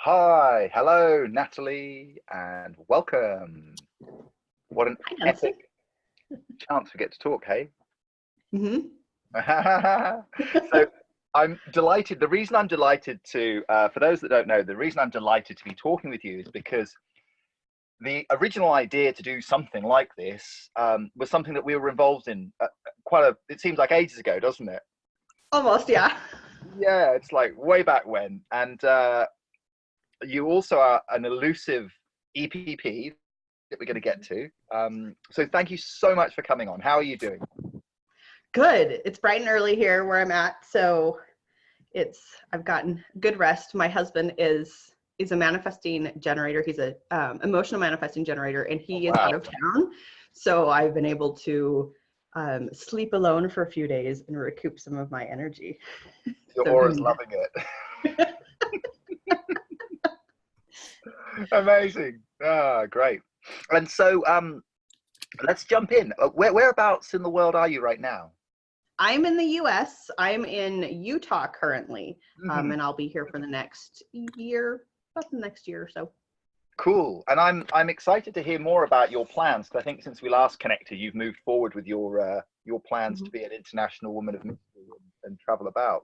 Hi, hello, Natalie, and welcome. What an Hi, Nelson. epic chance we get to talk, hey? Mm-hmm. So I'm delighted. The reason I'm delighted to, for those that don't know, the reason I'm delighted to be talking with you is because the original idea to do something like this was something that we were involved in it seems like ages ago, doesn't it? Almost, yeah. Yeah, it's like way back when. And you also are an elusive EPP that we're going to get to. So thank you so much for coming on. How are you doing? Good. It's bright and early here where I'm at, so I've gotten good rest. My husband is a manifesting generator. He's a emotional manifesting generator, and he is Wow. out of town. So I've been able to sleep alone for a few days and recoup some of my energy. Your So aura's doing that. loving it. Amazing. Ah, great. And so let's jump in. Whereabouts in the world are you right now? I'm in the US. I'm in Utah currently, Mm-hmm. and I'll be here for the next year, about the next year or so. Cool. And I'm excited to hear more about your plans, because I think since we last connected, you've moved forward with your plans to be an international woman of mystery and travel about.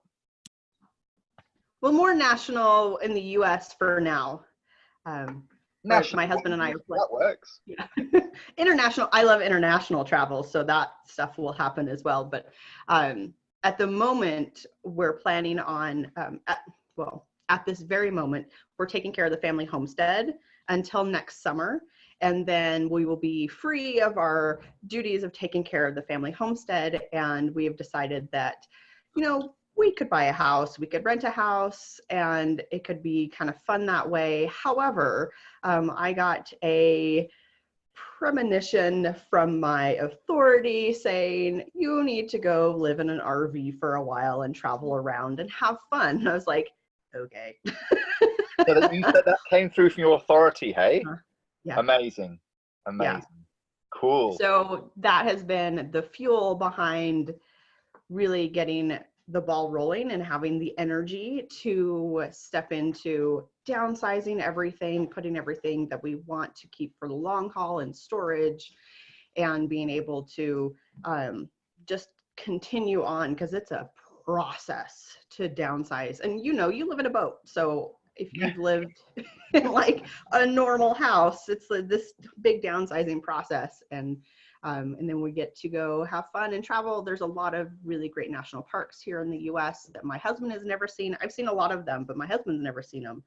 Well, more national in the US for now. National. My husband and I are That works. Yeah. International. I love international travel, so that stuff will happen as well. But at the moment, we're planning on, at this very moment, we're taking care of the family homestead until next summer. And then we will be free of our duties of taking care of the family homestead. And we have decided that, we could buy a house, we could rent a house, and it could be kind of fun that way. However, I got a premonition from my authority saying, you need to go live in an RV for a while and travel around and have fun. And I was like, okay. So that you said that came through from your authority, hey? Yeah. Amazing. Yeah. Cool. So that has been the fuel behind really getting the ball rolling and having the energy to step into downsizing everything, putting everything that we want to keep for the long haul in storage, and being able to just continue on, because it's a process to downsize. And you live in a boat, so if you've lived in like a normal house, it's this big downsizing process. And then we get to go have fun and travel. There's a lot of really great national parks here in the US that my husband has never seen. I've seen a lot of them, but my husband's never seen them.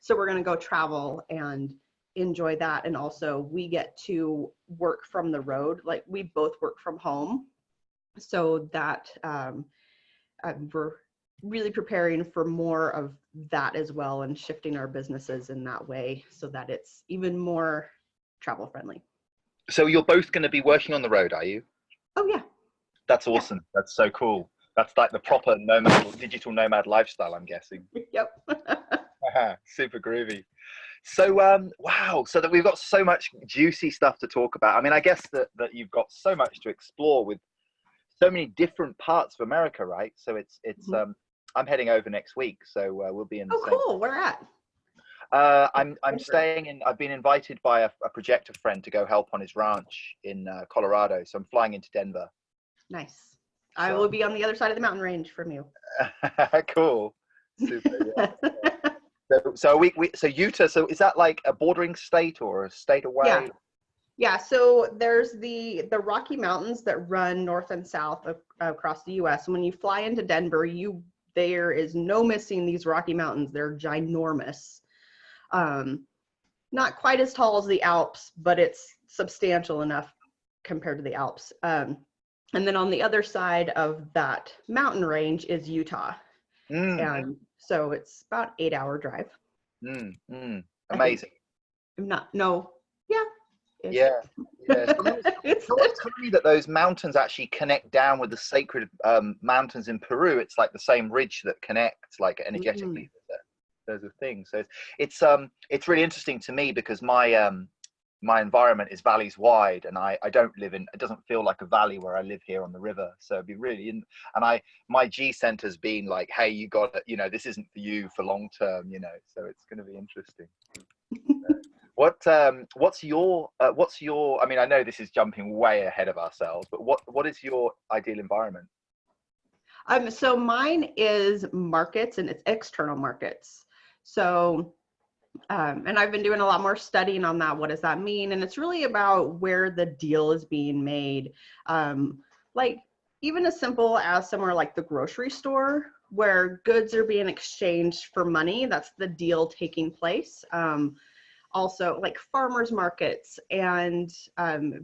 So we're going to go travel and enjoy that. And also we get to work from the road. Like, we both work from home. So that we're really preparing for more of that as well, and shifting our businesses in that way so that it's even more travel friendly. So you're both going to be working on the road, are you? Oh, yeah. That's awesome. Yeah. That's so cool. That's like the proper digital nomad lifestyle, I'm guessing. Yep. Super groovy. So, wow. So that we've got so much juicy stuff to talk about. I mean, I guess that you've got so much to explore with so many different parts of America, right? So it's mm-hmm. I'm heading over next week, so we'll be in the same. Cool. Where at? I'm staying in. I've been invited by a projector friend to go help on his ranch in Colorado, so I'm flying into Denver. Nice. I will be on the other side of the mountain range from you. Cool. Super. Yeah. So Utah. So is that like a bordering state or a state away? Yeah. So there's the Rocky Mountains that run north and south across the U.S. And when you fly into Denver, there is no missing these Rocky Mountains. They're ginormous. Not quite as tall as the Alps, but it's substantial enough compared to the Alps. And then on the other side of that mountain range is Utah. And so it's about 8-hour drive. Amazing. Yeah. It's funny that those mountains actually connect down with the sacred mountains in Peru. It's like the same ridge that connects, like energetically. There's a thing. So it's really interesting to me because my my environment is valleys wide, and I don't live in, it doesn't feel like a valley where I live here on the river. So it'd be really and my G center's been like, hey, you got it, you know, this isn't for you for long term, you know, so it's going to be interesting. What's your I mean, I know this is jumping way ahead of ourselves, but what is your ideal environment? So mine is markets, and it's external markets. So and I've been doing a lot more studying on that. What does that mean? And it's really about where the deal is being made. Like even as simple as somewhere like the grocery store, where goods are being exchanged for money. That's the deal taking place. Also like farmers markets, and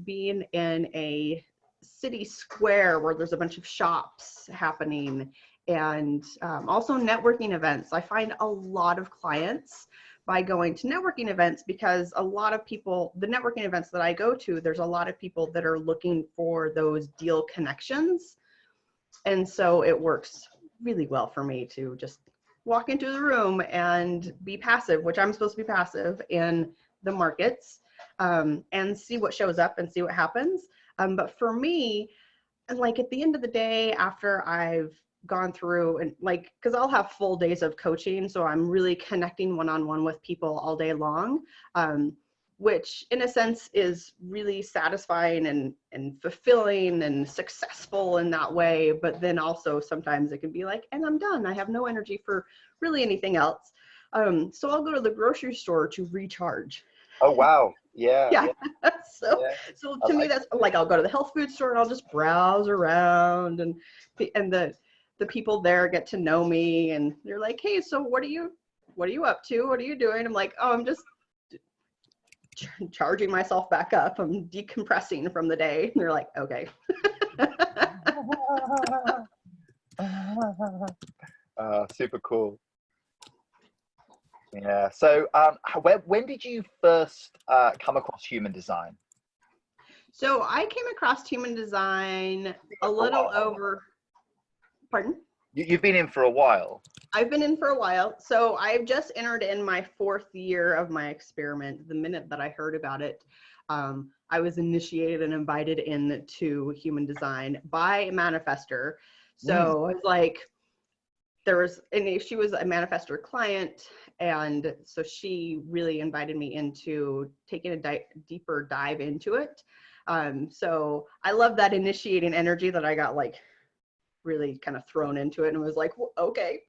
being in a city square where there's a bunch of shops happening, and also networking events. I find a lot of clients by going to networking events, because a lot of people, the networking events that I go to, there's a lot of people that are looking for those deal connections. And so it works really well for me to just walk into the room and be passive, which I'm supposed to be passive in the markets, and see what shows up and see what happens. But for me, like at the end of the day, after I've gone through and like, because I'll have full days of coaching, so I'm really connecting one-on-one with people all day long, which in a sense is really satisfying and fulfilling and successful in that way. But then also sometimes it can be like, and I'm done, I have no energy for really anything else. So I'll go to the grocery store to recharge. Oh wow, yeah. Yeah. So to me, that's like, I'll go to the health food store and I'll just browse around, and the people there get to know me, and they're like, hey, so what are you up to? What are you doing? I'm like, oh, I'm just charging myself back up. I'm decompressing from the day. And they're like, okay. Super cool. Yeah. So when did you first come across human design? So I came across human design a little over, pardon? You've been in for a while. I've been in for a while. So I've just entered in my 4th year of my experiment. The minute that I heard about it, I was initiated and invited into human design by a manifestor. So I was like, she was a manifestor client, and so she really invited me into taking a deeper dive into it. So I love that initiating energy that I got like really kind of thrown into it, and was like, well, okay,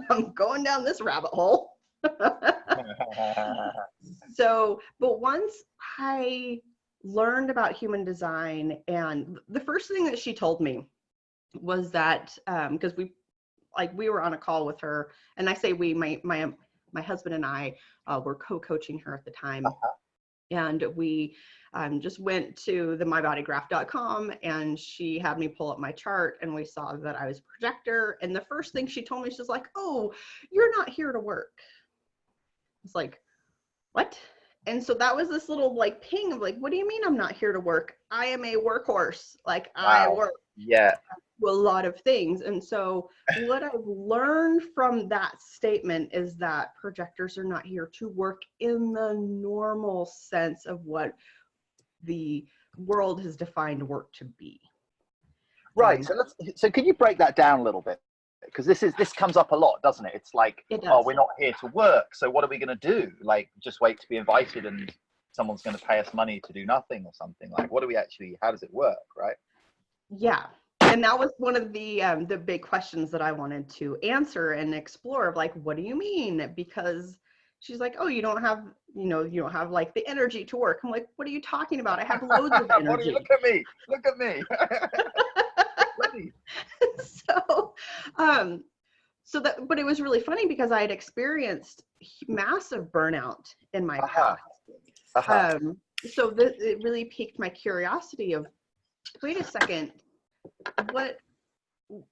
I'm going down this rabbit hole. So, but once I learned about human design, and the first thing that she told me was that, because we were on a call with her, and I say we, my husband and I were co-coaching her at the time. And we just went to the mybodygraph.com, and she had me pull up my chart, and we saw that I was a projector. And the first thing she told me, she's like, oh, you're not here to work. It's like, what? And so that was this little like ping of like, what do you mean I'm not here to work? I am a workhorse. Like, wow. I work. Yeah. A lot of things. And so what I've learned from that statement is that projectors are not here to work in the normal sense of what the world has defined work to be. Right. So can you break that down a little bit? Because this comes up a lot, doesn't it? It's like, oh, we're not here to work, so what are we going to do? Like, just wait to be invited, and someone's going to pay us money to do nothing or something. Like, what do we actually? How does it work? Right? Yeah. And that was one of the big questions that I wanted to answer and explore, of like, what do you mean? Because she's like, oh, you don't have like the energy to work. I'm like, what are you talking about? I have loads of energy. Look at me. Look at me. But it was really funny because I had experienced massive burnout in my past. So it really piqued my curiosity of, wait a second,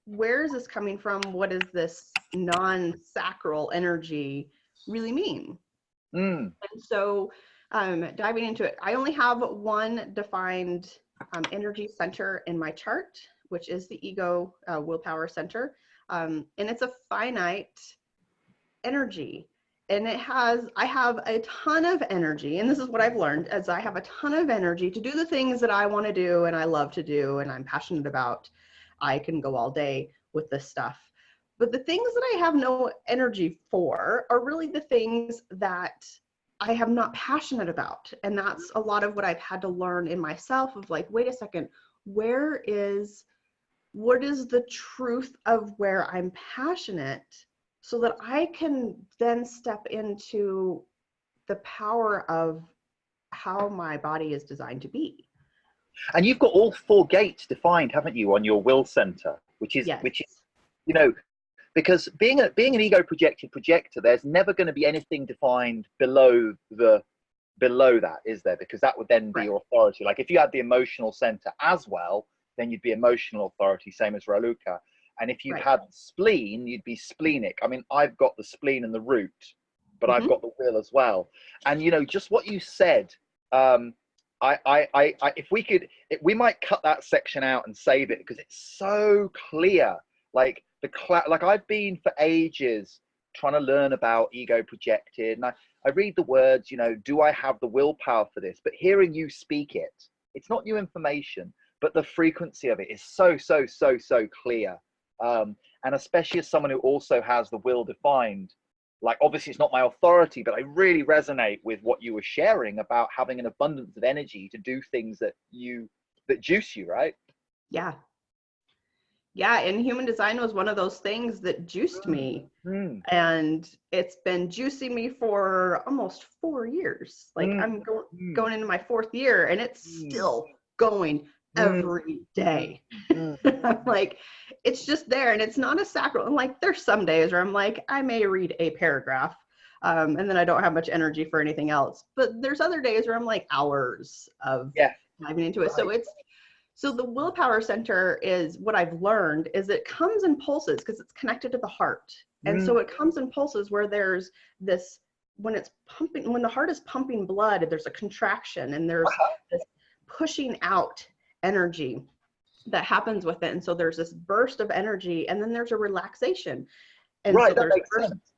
where is this coming from? What does this non-sacral energy really mean? And so diving into it, I only have one defined energy center in my chart, which is the ego willpower center. And it's a finite energy. and I have a ton of energy, and this is what I've learned, as I have a ton of energy to do the things that I want to do and I love to do and I'm passionate about. I can go all day with this stuff. But the things that I have no energy for are really the things that I am not passionate about. And that's a lot of what I've had to learn in myself of like, wait a second, what is the truth of where I'm passionate, so that I can then step into the power of how my body is designed to be. And you've got all 4 gates defined, haven't you, on your will center, which is, Yes. you know, because being an ego projected projector, there's never going to be anything defined below that, is there? Because that would then be your authority. Like if you had the emotional center as well, then you'd be emotional authority, same as Raluca. And if you had spleen, you'd be splenic. I mean, I've got the spleen and the root, but I've got the will as well. And, you know, just what you said, if we might cut that section out and save it, because it's so clear. Like like I've been for ages trying to learn about ego projected, and I read the words, you know, do I have the willpower for this? But hearing you speak it, it's not new information, but the frequency of it is so clear. And especially as someone who also has the will defined, like obviously it's not my authority, but I really resonate with what you were sharing about having an abundance of energy to do things that juice you, right? Yeah. Yeah, and human design was one of those things that juiced me. And it's been juicing me for almost 4 years. Like I'm going into my 4th year, and it's still going every day. I'm like, it's just there, and it's not a sacral. And like, there's some days where I'm like, I may read a paragraph, and then I don't have much energy for anything else. But there's other days where I'm like hours of diving into it. So the willpower center is what I've learned is it comes in pulses because it's connected to the heart. And so it comes in pulses where there's this, when the heart is pumping blood, there's a contraction and there's this pushing out energy that happens with it. And so there's this burst of energy, and then there's a relaxation. And so that makes sense.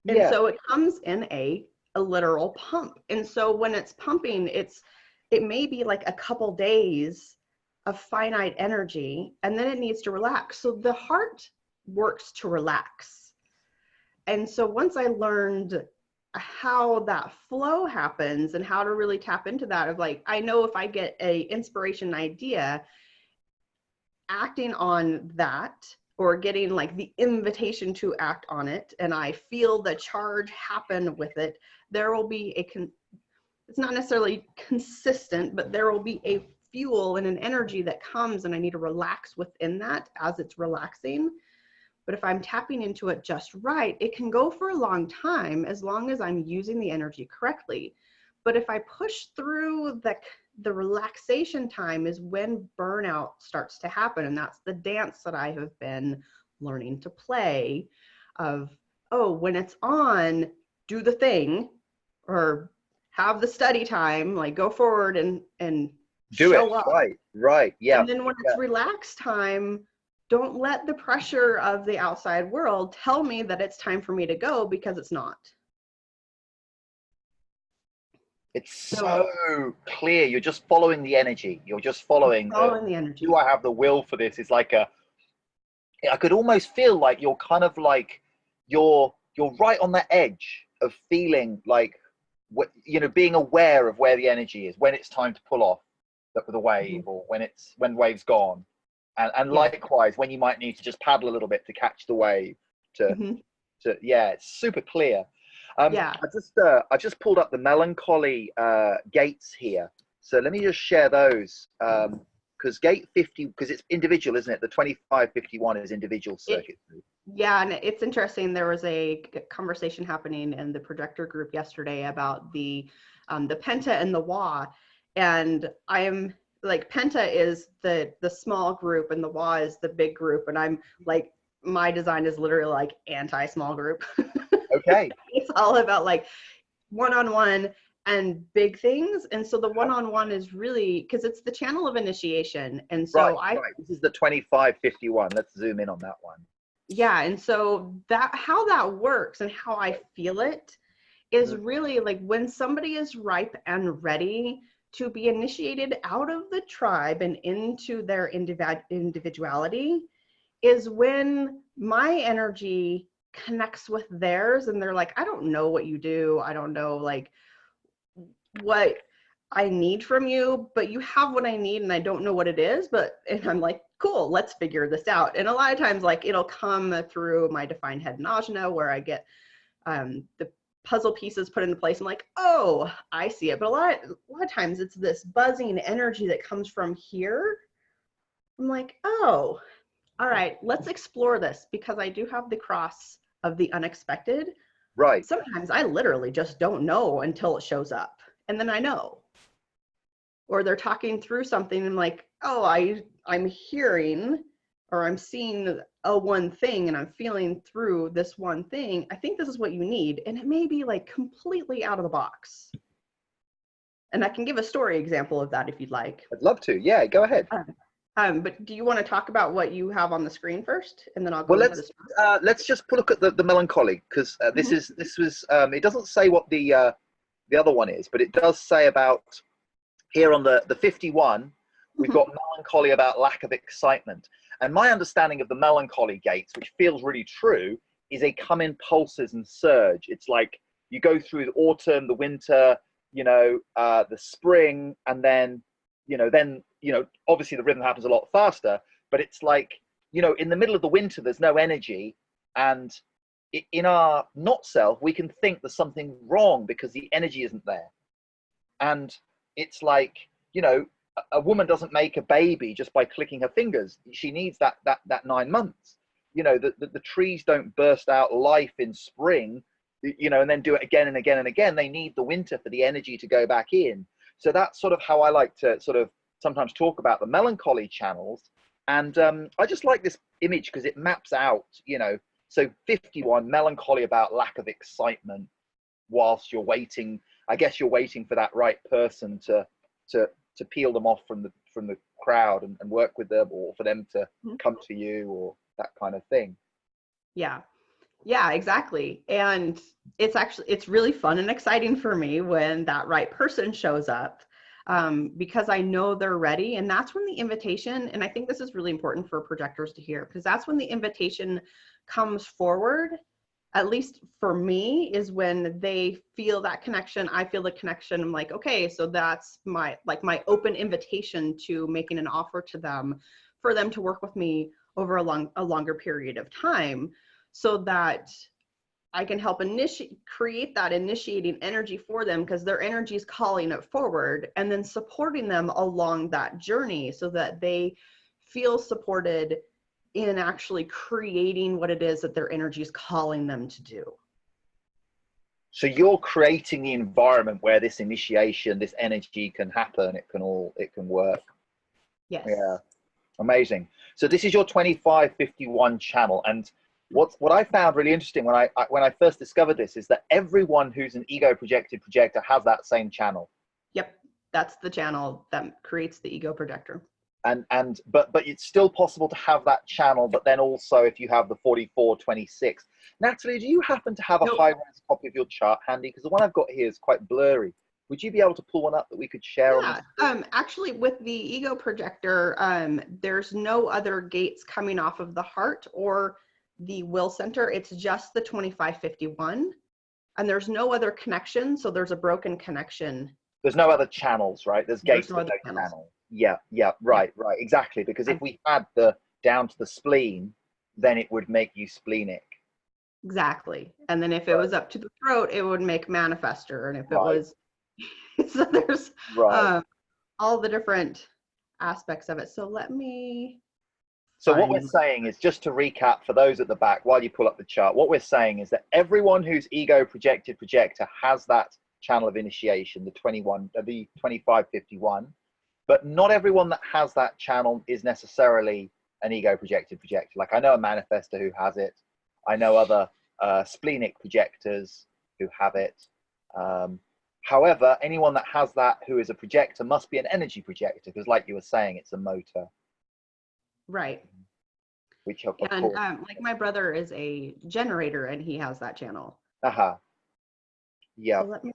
And so it comes in a literal pump. And so when it's pumping, it may be like a couple days of finite energy, and then it needs to relax. So the heart works to relax. And so once I learned how that flow happens and how to really tap into that, of like, I know if I get a inspiration idea, acting on that, or getting like the invitation to act on it, and I feel the charge happen with it, there will be it's not necessarily consistent, but there will be a fuel and an energy that comes, and I need to relax within that as it's relaxing. But if I'm tapping into it just right, it can go for a long time as long as I'm using the energy correctly. But if I push through the relaxation time is when burnout starts to happen. And that's the dance that I have been learning to play of, when it's on, do the thing, or have the study time, like go forward and do show it up. Right. Yeah. And then when it's relaxed time, don't let the pressure of the outside world tell me that it's time for me to go, because it's not. It's so clear. You're just following the energy. You're just following the energy. Do I have the will for this? It's like I could almost feel like you're kind of like you're right on the edge of feeling like, being aware of where the energy is, when it's time to pull off the wave, or when wave's gone, and likewise when you might need to just paddle a little bit to catch the wave. It's super clear. I just pulled up the melancholy gates here, so let me just share those, because gate 50, because it's individual, isn't it? The 2551 is individual circuit. And it's interesting. There was a conversation happening in the projector group yesterday about the penta and the wah, and I am like, penta is the small group and the wah is the big group, and I'm like, my design is literally like anti-small group. Okay. It's all about like one-on-one and big things. And so the one-on-one is really, because it's the channel of initiation. And so this is the 2551. Let's zoom in on that one. Yeah. And so how that works and how I feel it is really like when somebody is ripe and ready to be initiated out of the tribe and into their individuality, is when my energy connects with theirs and they're like, I don't know what you do. I don't know like what I need from you, but you have what I need and I don't know what it is. And I'm like, cool, let's figure this out. And a lot of times like it'll come through my defined head nausea where I get the puzzle pieces put into place. I'm like, oh, I see it. But a lot of times it's this buzzing energy that comes from here. I'm like, oh, all right, let's explore this, because I do have the cross of the unexpected. Right. Sometimes I literally just don't know until it shows up, and then I know. Or they're talking through something and I'm like, oh, I'm hearing or I'm seeing a one thing and I'm feeling through this one thing. I think this is what you need. And it may be like completely out of the box. And I can give a story example of that if you'd like. I'd love to. Yeah, go ahead. But do you want to talk about what you have on the screen first, and then I'll go into this? Let's just look at the melancholy, because this was it doesn't say what the other one is, but it does say about here on the 51 we've got melancholy about lack of excitement. And my understanding of the melancholy gates, which feels really true, is they come in pulses and surge. It's like you go through the autumn, the winter, the spring, and then obviously the rhythm happens a lot faster, but it's like, in the middle of the winter, there's no energy. And in our not self, we can think there's something wrong because the energy isn't there. And it's like, a woman doesn't make a baby just by clicking her fingers. She needs that 9 months. The trees don't burst out life in spring, and then do it again and again and again. They need the winter for the energy to go back in. So that's sort of how I like to sort of sometimes talk about the melancholy channels. And I just like this image because it maps out, so 51, melancholy about lack of excitement whilst you're waiting. I guess you're waiting for that right person to peel them off from the crowd and work with them, or for them to come to you, or that kind of thing. Yeah, exactly. And it's really fun and exciting for me when that right person shows up, because I know they're ready. And that's when the invitation, and I think this is really important for projectors to hear, because that's when the invitation comes forward, at least for me, is when they feel that connection. I feel the connection. I'm like, okay, so that's my open invitation to making an offer to them for them to work with me over a longer period of time, so that I can help create that initiating energy for them, because their energy is calling it forward, and then supporting them along that journey so that they feel supported in actually creating what it is that their energy is calling them to do. So you're creating the environment where this initiation, this energy can happen. It can work. Yes. Yeah. Amazing. So this is your 2551 channel. And what I found really interesting when I first discovered this is that everyone who's an ego projected projector has that same channel. Yep. That's the channel that creates the ego projector. But it's still possible to have that channel, but then also if you have the 4426. Natalie, do you happen to have a high-res copy of your chart handy? Because the one I've got here is quite blurry. Would you be able to pull one up that we could share? Yeah, actually with the ego projector, there's no other gates coming off of the heart or the will center. It's just the 2551, and there's no other connection. So there's a broken connection. There's no other channels, right? There's gates but no channel. Yeah, right, exactly. Because if we had the down to the spleen, then it would make you splenic. Exactly. And then if it was up to the throat, it would make manifester. And if it was, so there's all the different aspects of it. So let me. So what we're saying is, just to recap for those at the back, while you pull up the chart, what we're saying is that everyone who's ego projected projector has that channel of initiation, the 2551. But not everyone that has that channel is necessarily an ego projected projector. Like I know a manifestor who has it. I know other splenic projectors who have it. However, anyone that has that who is a projector must be an energy projector, because like you were saying, it's a motor. Right. Which of course. Like my brother is a generator and he has that channel. Yeah. So let me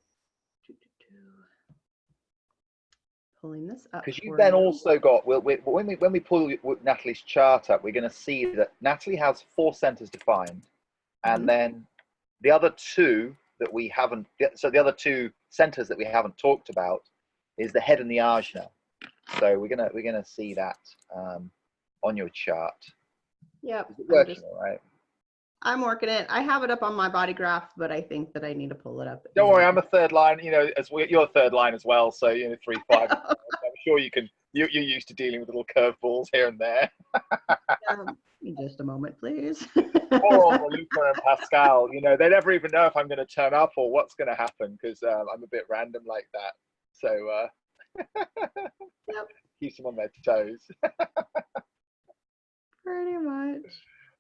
pulling this up. Because you've for then you. also got, when we pull Natalie's chart up, we're going to see that Natalie has 4 centers defined, and Mhm. then the other 2 that we haven't. So the other 2 centers that we haven't talked about is the head and the ajna. So we're gonna see that on your chart. Yep. Is it working all right? I'm working it. I have it up on my body graph, but I think that I need to pull it up. Don't worry, I'm a third line. You know, you're a third line as well. So 3, 5. I'm sure you can. You're used to dealing with little curveballs here and there. Just a moment, please. Poor old Luca and Pascal. They never even know if I'm going to turn up or what's going to happen because I'm a bit random like that. So Yep. keeps them on their toes. Pretty much.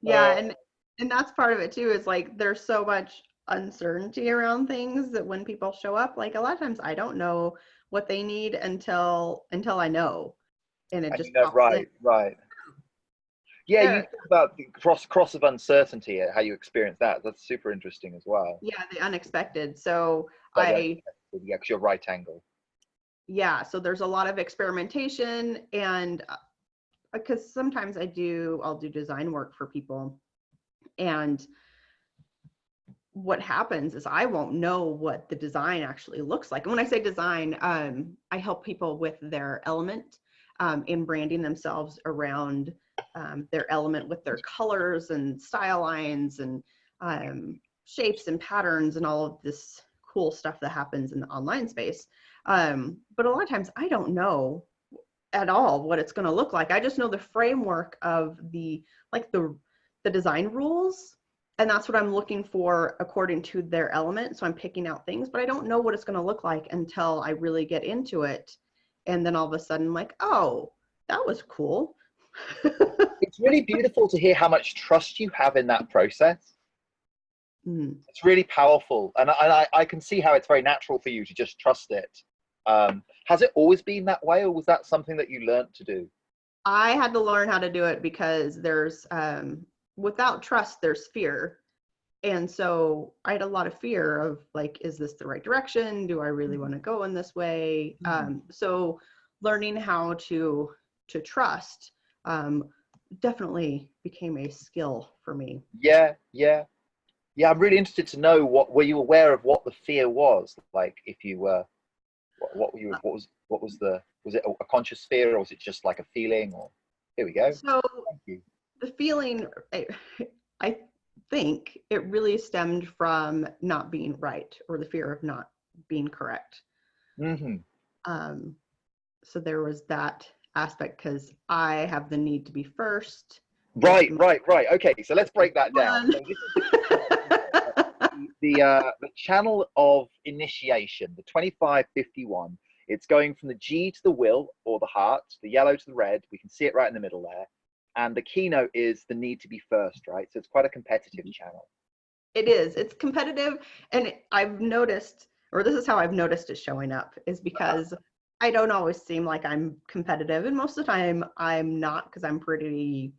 Yeah, and that's part of it too, is like there's so much uncertainty around things that when people show up, like a lot of times I don't know what they need until I know. And it just pops in. Right. Yeah, you There, talk about the cross of uncertainty, how you experience that. That's super interesting as well. yeah, the unexpected. So Yeah, because you're right angle. yeah, so there's a lot of experimentation, and because sometimes I'll do design work for people, and what happens is I won't know what the design actually looks like. And when I say design, I help people with their element, in branding themselves around their element with their colors and style lines and shapes and patterns and all of this cool stuff that happens in the online space. But a lot of times I don't know at all what it's going to look like. I just know the framework of the design rules, and that's what I'm looking for according to their element. So I'm picking out things, but I don't know what it's going to look like until I really get into it. And then all of a sudden, I'm like, oh, that was cool. It's really beautiful to hear how much trust you have in that process. Mm. It's really powerful, and I can see how it's very natural for you to just trust it. Has it always been that way, or was that something that you learned to do? I had to learn how to do it because there's without trust, there's fear. And so I had a lot of fear of like, is this the right direction? Do I really want to go in this way? So learning how to trust definitely became a skill for me. Yeah. I'm really interested to know were you aware of what the fear was? Like, if you were, was it a conscious fear, or was it just like a feeling? Or here we go. So Thank you. the feeling, I think it really stemmed from not being right, or the fear of not being correct. Mm-hmm. So there was that aspect because I have the need to be first. Right. Okay, so let's break that down. So this is the channel of initiation, the 2551. It's going from the G to the will, or the heart, the yellow to the red. We can see it right in the middle there. And the keynote is the need to be first, right? So it's quite a competitive channel. It is. It's competitive. And I've noticed, or this is how I've noticed it showing up, is because I don't always seem like I'm competitive. And most of the time I'm not, because I'm pretty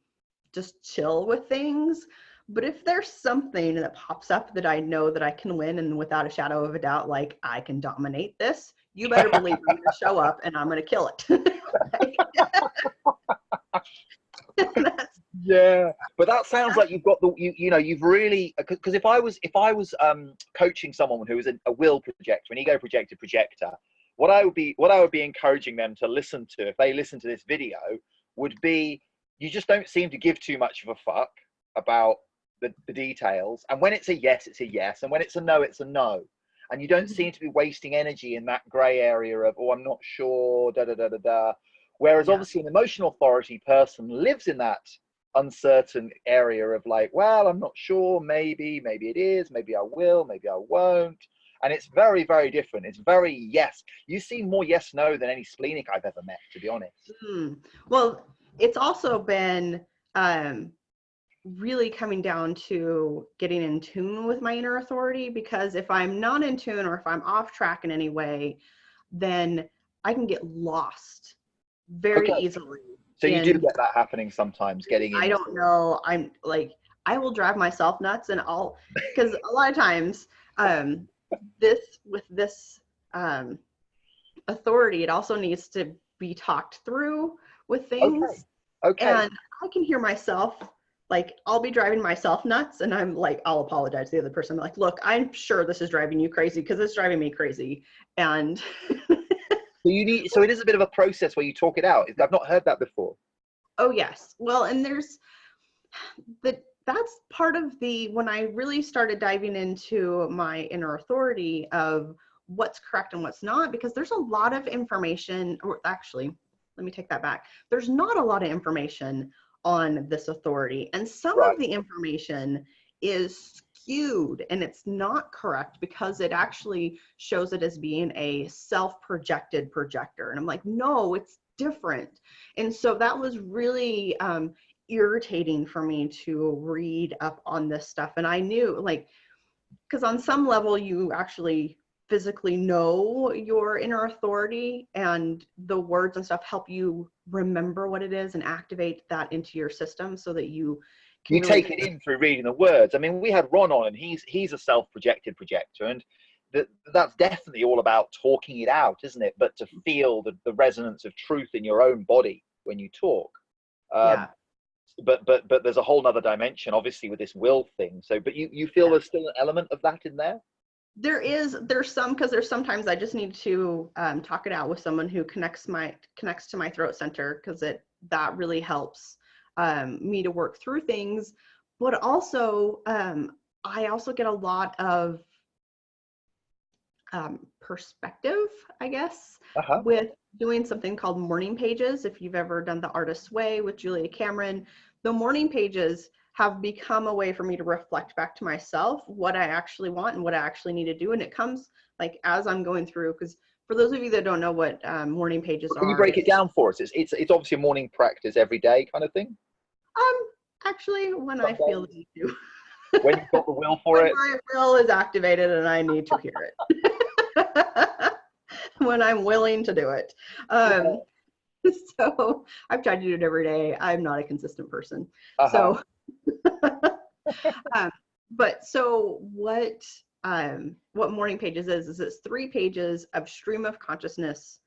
just chill with things. But if there's something that pops up that I know that I can win, and without a shadow of a doubt, like I can dominate this, you better believe I'm going to show up and I'm going to kill it. Yeah, but that sounds like you've got you've really, because if I was coaching someone who was a will projector, an ego projector, what I would be encouraging them to listen to, if they listen to this video, would be, you just don't seem to give too much of a fuck about the details, and when it's a yes, it's a yes, and when it's a no, it's a no, and you don't seem to be wasting energy in that gray area of, oh, I'm not sure, da da da da da. Whereas obviously an emotional authority person lives in that uncertain area of like, well, I'm not sure, maybe it is, maybe I will, maybe I won't. And it's very, very different. It's very yes. You seem more yes, no than any splenic I've ever met, to be honest. Well, it's also been really coming down to getting in tune with my inner authority, because if I'm not in tune, or if I'm off track in any way, then I can get lost very easily. So you do get that happening sometimes, getting in. I don't know. I'm like, I will drive myself nuts, and because a lot of times with this authority, it also needs to be talked through with things. Okay. And I can hear myself, like, I'll be driving myself nuts, and I'm like, I'll apologize to the other person. I'm like, look, I'm sure this is driving you crazy because it's driving me crazy. And so it is a bit of a process where you talk it out. I've not heard that before. oh yes. Well, and that's part of when I really started diving into my inner authority of what's correct and what's not, because there's a lot of information, or actually, let me take that back. There's not a lot of information on this authority, and some of the information is skewed and it's not correct because it actually shows it as being a self-projected projector. And I'm like, no, it's different. And so that was really irritating for me to read up on this stuff. And I knew, like, because on some level you actually physically know your inner authority, and the words and stuff help you remember what it is and activate that into your system so that you can take it in through reading the words. I mean, we had Ron on, and he's a self-projected projector, and that's definitely all about talking it out, isn't it? But to feel the resonance of truth in your own body when you talk. Yeah. But there's a whole nother dimension, obviously, with this will thing. So, but you feel there's still an element of that in there? There's some, because there's sometimes I just need to talk it out with someone who connects to my throat center, because that really helps me to work through things. But also I also get a lot of perspective, I guess, with doing something called morning pages. If you've ever done The Artist's Way with Julia Cameron, the morning pages have become a way for me to reflect back to myself what I actually want and what I actually need to do. And it comes like as I'm going through, because for those of you that don't know what morning pages are. Can you break it down for us? It's obviously a morning practice every day kind of thing? Actually, when I feel the need to. When you've got the will for it? My will is activated and I need to hear it. When I'm willing to do it. So I've tried to do it every day. I'm not a consistent person. So but so what morning pages is it's 3 pages of stream of consciousness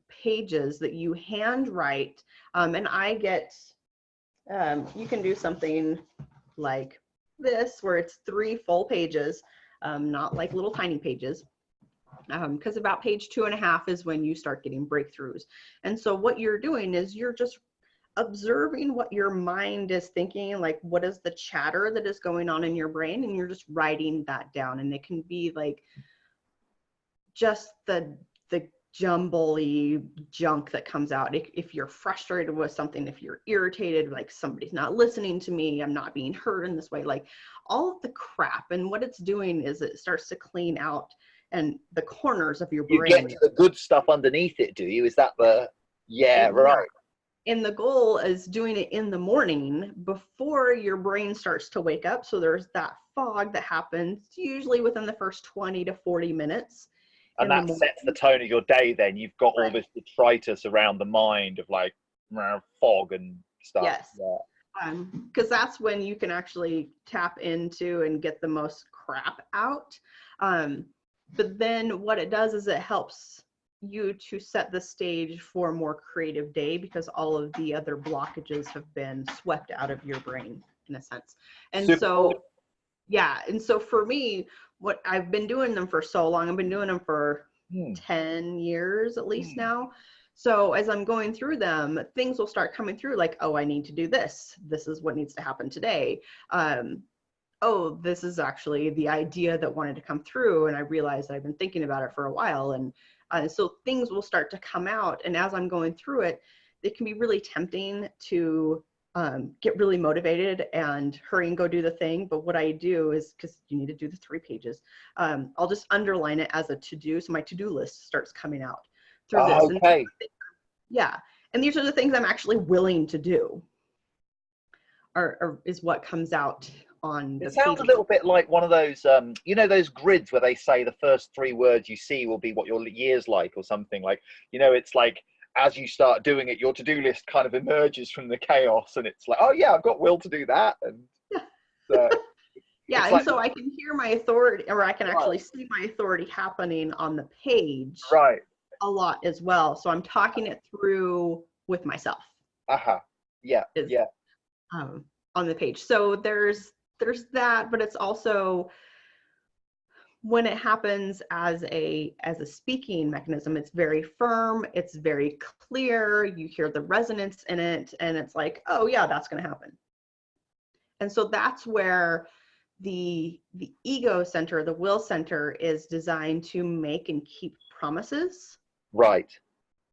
pages that you hand write, and I get you can do something like this where it's 3 full pages, not like little tiny pages, because about page 2.5 is when you start getting breakthroughs. And so what you're doing is you're just observing what your mind is thinking, like what is the chatter that is going on in your brain, and you're just writing that down. And it can be like just the jumble-y junk that comes out. If you're frustrated with something, if you're irritated, like somebody's not listening to me, I'm not being heard in this way, like all of the crap. And what it's doing is it starts to clean out and the corners of your brain. You get to the good stuff underneath it, do you? Is that the right? And the goal is doing it in the morning before your brain starts to wake up. So there's that fog that happens usually within the first 20 to 40 minutes. And that sets the tone of your day then. You've got all this detritus around the mind of like fog and stuff. Yes. Because that's when you can actually tap into and get the most crap out. But then what it does is it helps you to set the stage for a more creative day, because all of the other blockages have been swept out of your brain in a sense. And so for me, what I've been doing them for so long, I've been doing them for 10 years at least now. So as I'm going through them, things will start coming through like, oh, I need to do this. This is what needs to happen today. Oh, this is actually the idea that wanted to come through. And I realized I've been thinking about it for a while. And so things will start to come out. And as I'm going through it, it can be really tempting to get really motivated and hurry and go do the thing. But what I do is, because you need to do the 3 pages, I'll just underline it as a to-do. So my to-do list starts coming out through this. Okay. And these are the things I'm actually willing to do, or is what comes out on the It sounds a little bit like one of those, those grids where they say the first 3 words you see will be what your year's like or something. Like, it's like, as you start doing it, your to-do list kind of emerges from the chaos, and it's like, oh yeah, I've got will to do that. And Yeah, It's and like, so I can hear my authority, or I can right, actually see my authority happening on the page right. a lot as well. So I'm talking it through with myself Uh-huh. Yeah, is yeah. on the page. So there's that, but it's also when it happens as a speaking mechanism, it's very firm, it's very clear, you hear the resonance in it, and it's like, oh yeah, that's going to happen. And so that's where the ego center, the will center, is designed to make and keep promises. Right.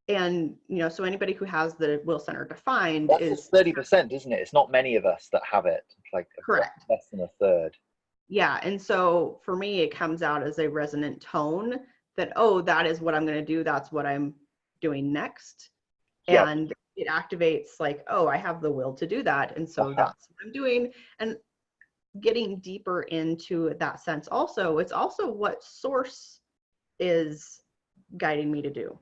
And so anybody who has the will center defined That's is just 30%, isn't it? It's not many of us that have it. It's like correct. less than a third. Yeah, and so for me, it comes out as a resonant tone that, oh, that is what I'm going to do. That's what I'm doing next. Yep. And it activates like, oh, I have the will to do that. And so that's what I'm doing. And getting deeper into that sense also, it's also what source is guiding me to do.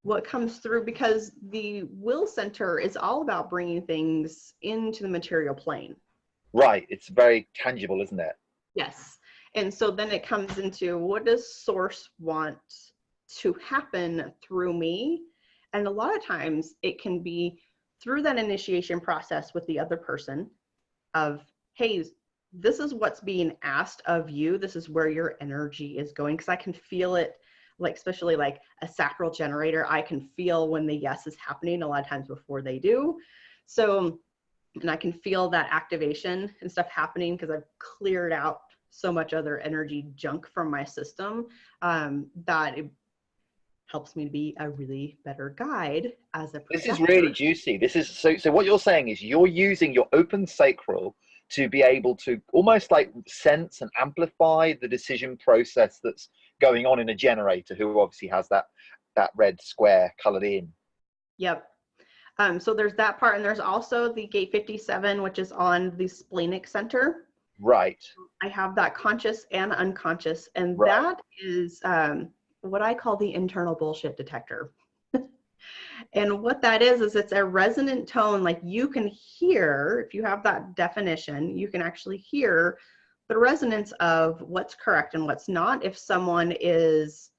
What comes through, because the will center is all about bringing things into the material plane. Right. It's very tangible, isn't it? Yes. And so then it comes into, what does source want to happen through me? And a lot of times it can be through that initiation process with the other person of, hey, this is what's being asked of you. This is where your energy is going. Because I can feel it, like, especially like a sacral generator, I can feel when the yes is happening a lot of times before they do. So, and I can feel that activation and stuff happening because I've cleared out so much other energy junk from my system, that it helps me to be a really better guide as a This is projector. really juicy. This is so what you're saying is you're using your open sacral to be able to almost like sense and amplify the decision process that's going on in a generator who obviously has that red square colored in. Yep. So there's that part, and there's also the gate 57, which is on the splenic center. Right. I have that conscious and unconscious, and Right. that is what I call the internal bullshit detector. And what that is it's a resonant tone. Like, you can hear, if you have that definition, you can actually hear the resonance of what's correct and what's not. If someone is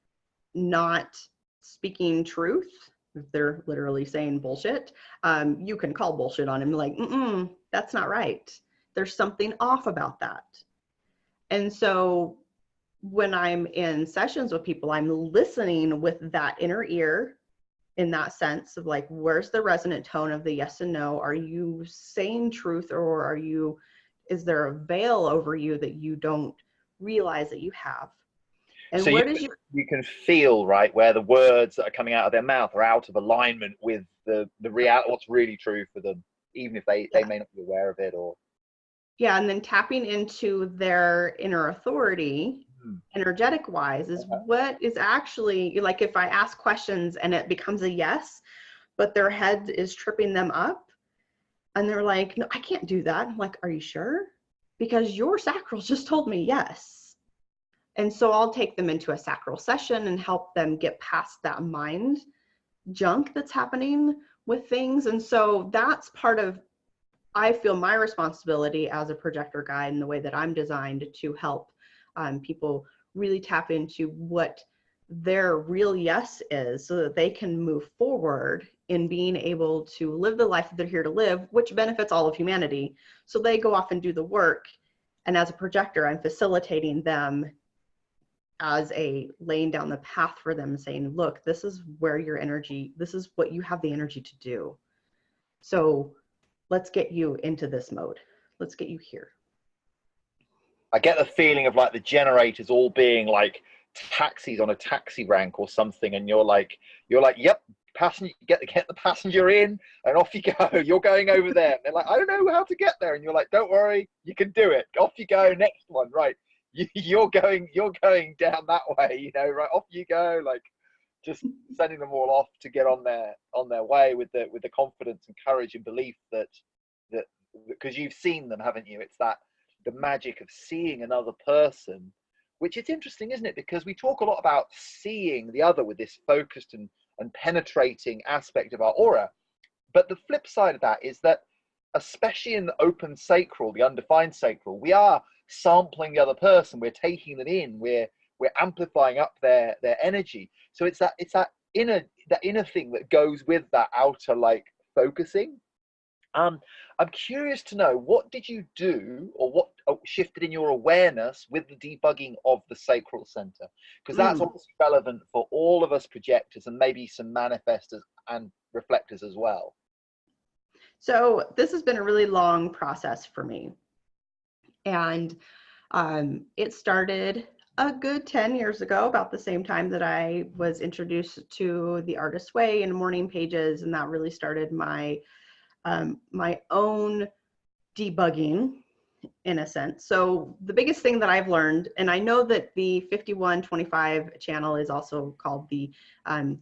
not speaking truth, if they're literally saying bullshit, you can call bullshit on him, like, that's not right. There's something off about that. And so when I'm in sessions with people, I'm listening with that inner ear, in that sense of like, where's the resonant tone of the yes and no? Are you saying truth, or is there a veil over you that you don't realize that you have? And So where you does you can feel, right, where the words that are coming out of their mouth are out of alignment with the reality, what's really true for them, even if they may not be aware of it. Or and then tapping into their inner authority, energetic wise, is what is actually, like, if I ask questions and it becomes a yes, but their head is tripping them up and they're like, no, I can't do that. I'm like, are you sure? Because your sacral just told me yes. And so I'll take them into a sacral session and help them get past that mind junk that's happening with things. And so that's part of, I feel, my responsibility as a projector guide, and the way that I'm designed to help people really tap into what their real yes is, so that they can move forward in being able to live the life that they're here to live, which benefits all of humanity. So they go off and do the work. And as a projector, I'm facilitating them as a laying down the path for them, saying, look, this is where your energy, this is what you have the energy to do. So let's get you into this mode. Let's get you here. I get the feeling of like the generators all being like taxis on a taxi rank or something, and you're like, yep, passenger, get the passenger in, and off you go. You're going over there. And they're like, I don't know how to get there, and you're like, don't worry, you can do it. Off you go. Next one, right? You're going down that way, right? Off you go. Like, just sending them all off to get on their way with the confidence and courage and belief that because you've seen them, haven't you? It's that the magic of seeing another person, which is interesting, isn't it? Because we talk a lot about seeing the other with this focused and penetrating aspect of our aura, but the flip side of that is that especially in the open sacral, the undefined sacral, we are sampling the other person. We're taking them in. We're amplifying up their energy. So it's that inner thing that goes with that outer like focusing. I'm curious to know, what did you do, or what shifted in your awareness with the debugging of the sacral center? Because that's obviously relevant for all of us projectors and maybe some manifestors and reflectors as well. So this has been a really long process for me. And it started a good 10 years ago, about the same time that I was introduced to the Artist's Way and morning pages. And that really started my my own debugging, in a sense. So the biggest thing that I've learned, and I know that the 5125 channel is also called the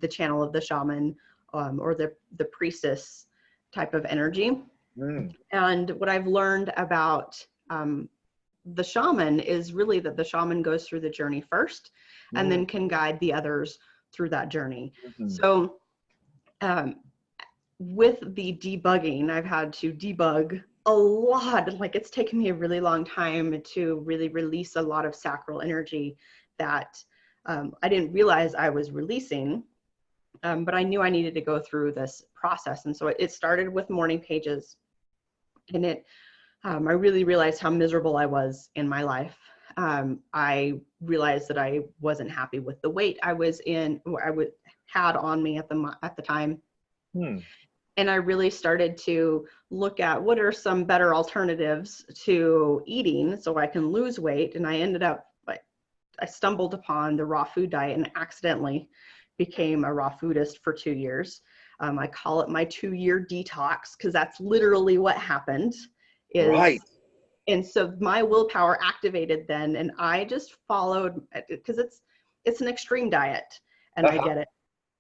channel of the shaman, or the priestess type of energy. And what I've learned about the shaman is really that the shaman goes through the journey first and then can guide the others through that journey. So with the debugging, I've had to debug a lot. Like, it's taken me a really long time to really release a lot of sacral energy that I didn't realize I was releasing, but I knew I needed to go through this process. And so it started with morning pages, and I really realized how miserable I was in my life. I realized that I wasn't happy with the weight I was in, or I had on me at the time. And I really started to look at what are some better alternatives to eating so I can lose weight. And I ended up, I stumbled upon the raw food diet and accidentally became a raw foodist for 2 years. I call it my 2-year detox, because that's literally what happened. Right. And so my willpower activated then, and I just followed, because it's an extreme diet, and I get it.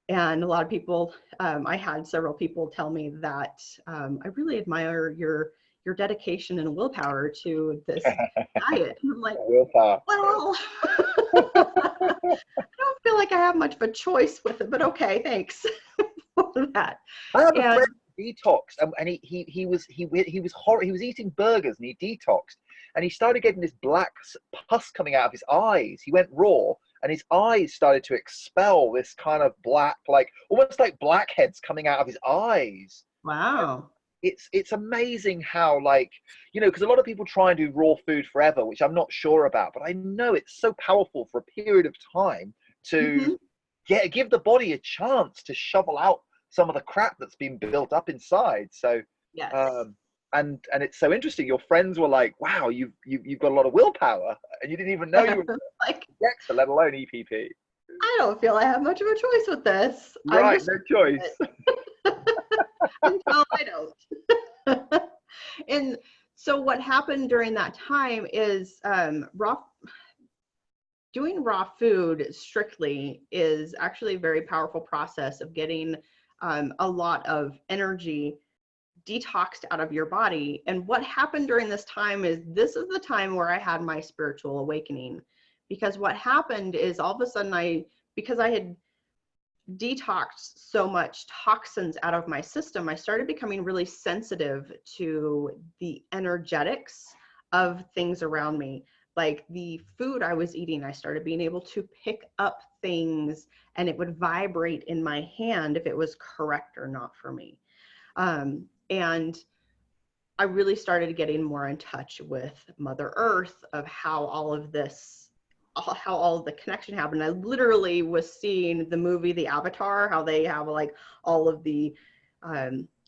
And a lot of people, I had several people tell me that I really admire your dedication and willpower to this diet. And I'm like, willpower. Well, I don't feel like I have much of a choice with it, but okay, thanks for that. I have a friend who detoxed, and he was eating burgers, and he detoxed, and he started getting this black pus coming out of his eyes. He went raw, and his eyes started to expel this kind of black, like almost like blackheads coming out of his eyes. Wow. It's amazing how, like, you know, because a lot of people try and do raw food forever, which I'm not sure about, but I know it's so powerful for a period of time to give the body a chance to shovel out some of the crap that's been built up inside. So yes. And it's so interesting. Your friends were like, "Wow, you've got a lot of willpower, and you didn't even know you were like, projector, let alone EPP." I don't feel I have much of a choice with this. Right, no choice. Until I don't. And so what happened during that time is doing raw food strictly is actually a very powerful process of getting a lot of energy detoxed out of your body. And what happened during this time is, this is the time where I had my spiritual awakening, because what happened is, all of a sudden, because I had detoxed so much toxins out of my system, I started becoming really sensitive to the energetics of things around me. Like the food I was eating, I started being able to pick up things, and it would vibrate in my hand if it was correct or not for me. And I really started getting more in touch with Mother Earth, of how all of the connection happened. I literally was seeing the movie, The Avatar, how they have like all of the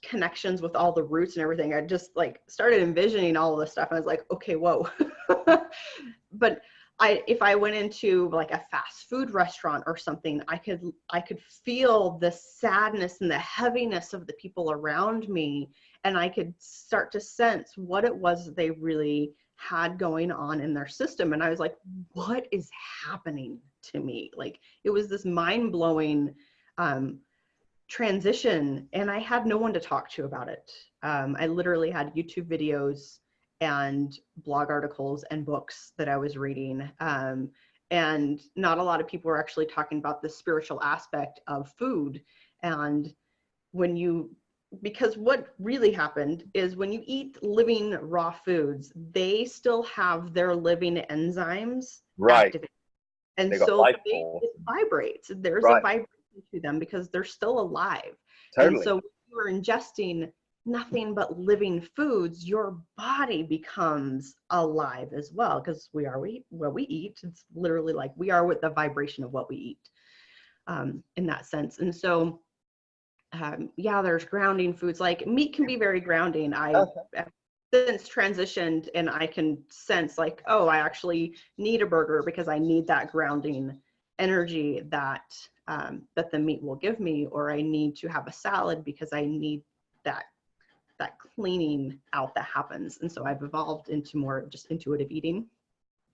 connections with all the roots and everything. I just like started envisioning all of this stuff. And I was like, okay, whoa. But if I went into like a fast food restaurant or something, I could feel the sadness and the heaviness of the people around me, and I could start to sense what it was they really had going on in their system. And I was like, what is happening to me? Like, it was this mind-blowing transition, and I had no one to talk to about it. I literally had YouTube videos and blog articles and books that I was reading. And not a lot of people were actually talking about the spiritual aspect of food. And when you because what really happened is when you eat living raw foods, they still have their living enzymes Right. activated. And They got so life they, force. it vibrates. There's a Right. vibration to them because they're still alive. And Totally. so when you are ingesting nothing but living foods, your body becomes alive as well, because we are what we eat. It's literally like we are with the vibration of what we eat, in that sense. And so yeah, there's grounding foods. Like meat can be very grounding. I have since transitioned and I can sense like, oh, I actually need a burger because I need that grounding energy that that the meat will give me, or I need to have a salad because I need that cleaning out that happens. And so I've evolved into more just intuitive eating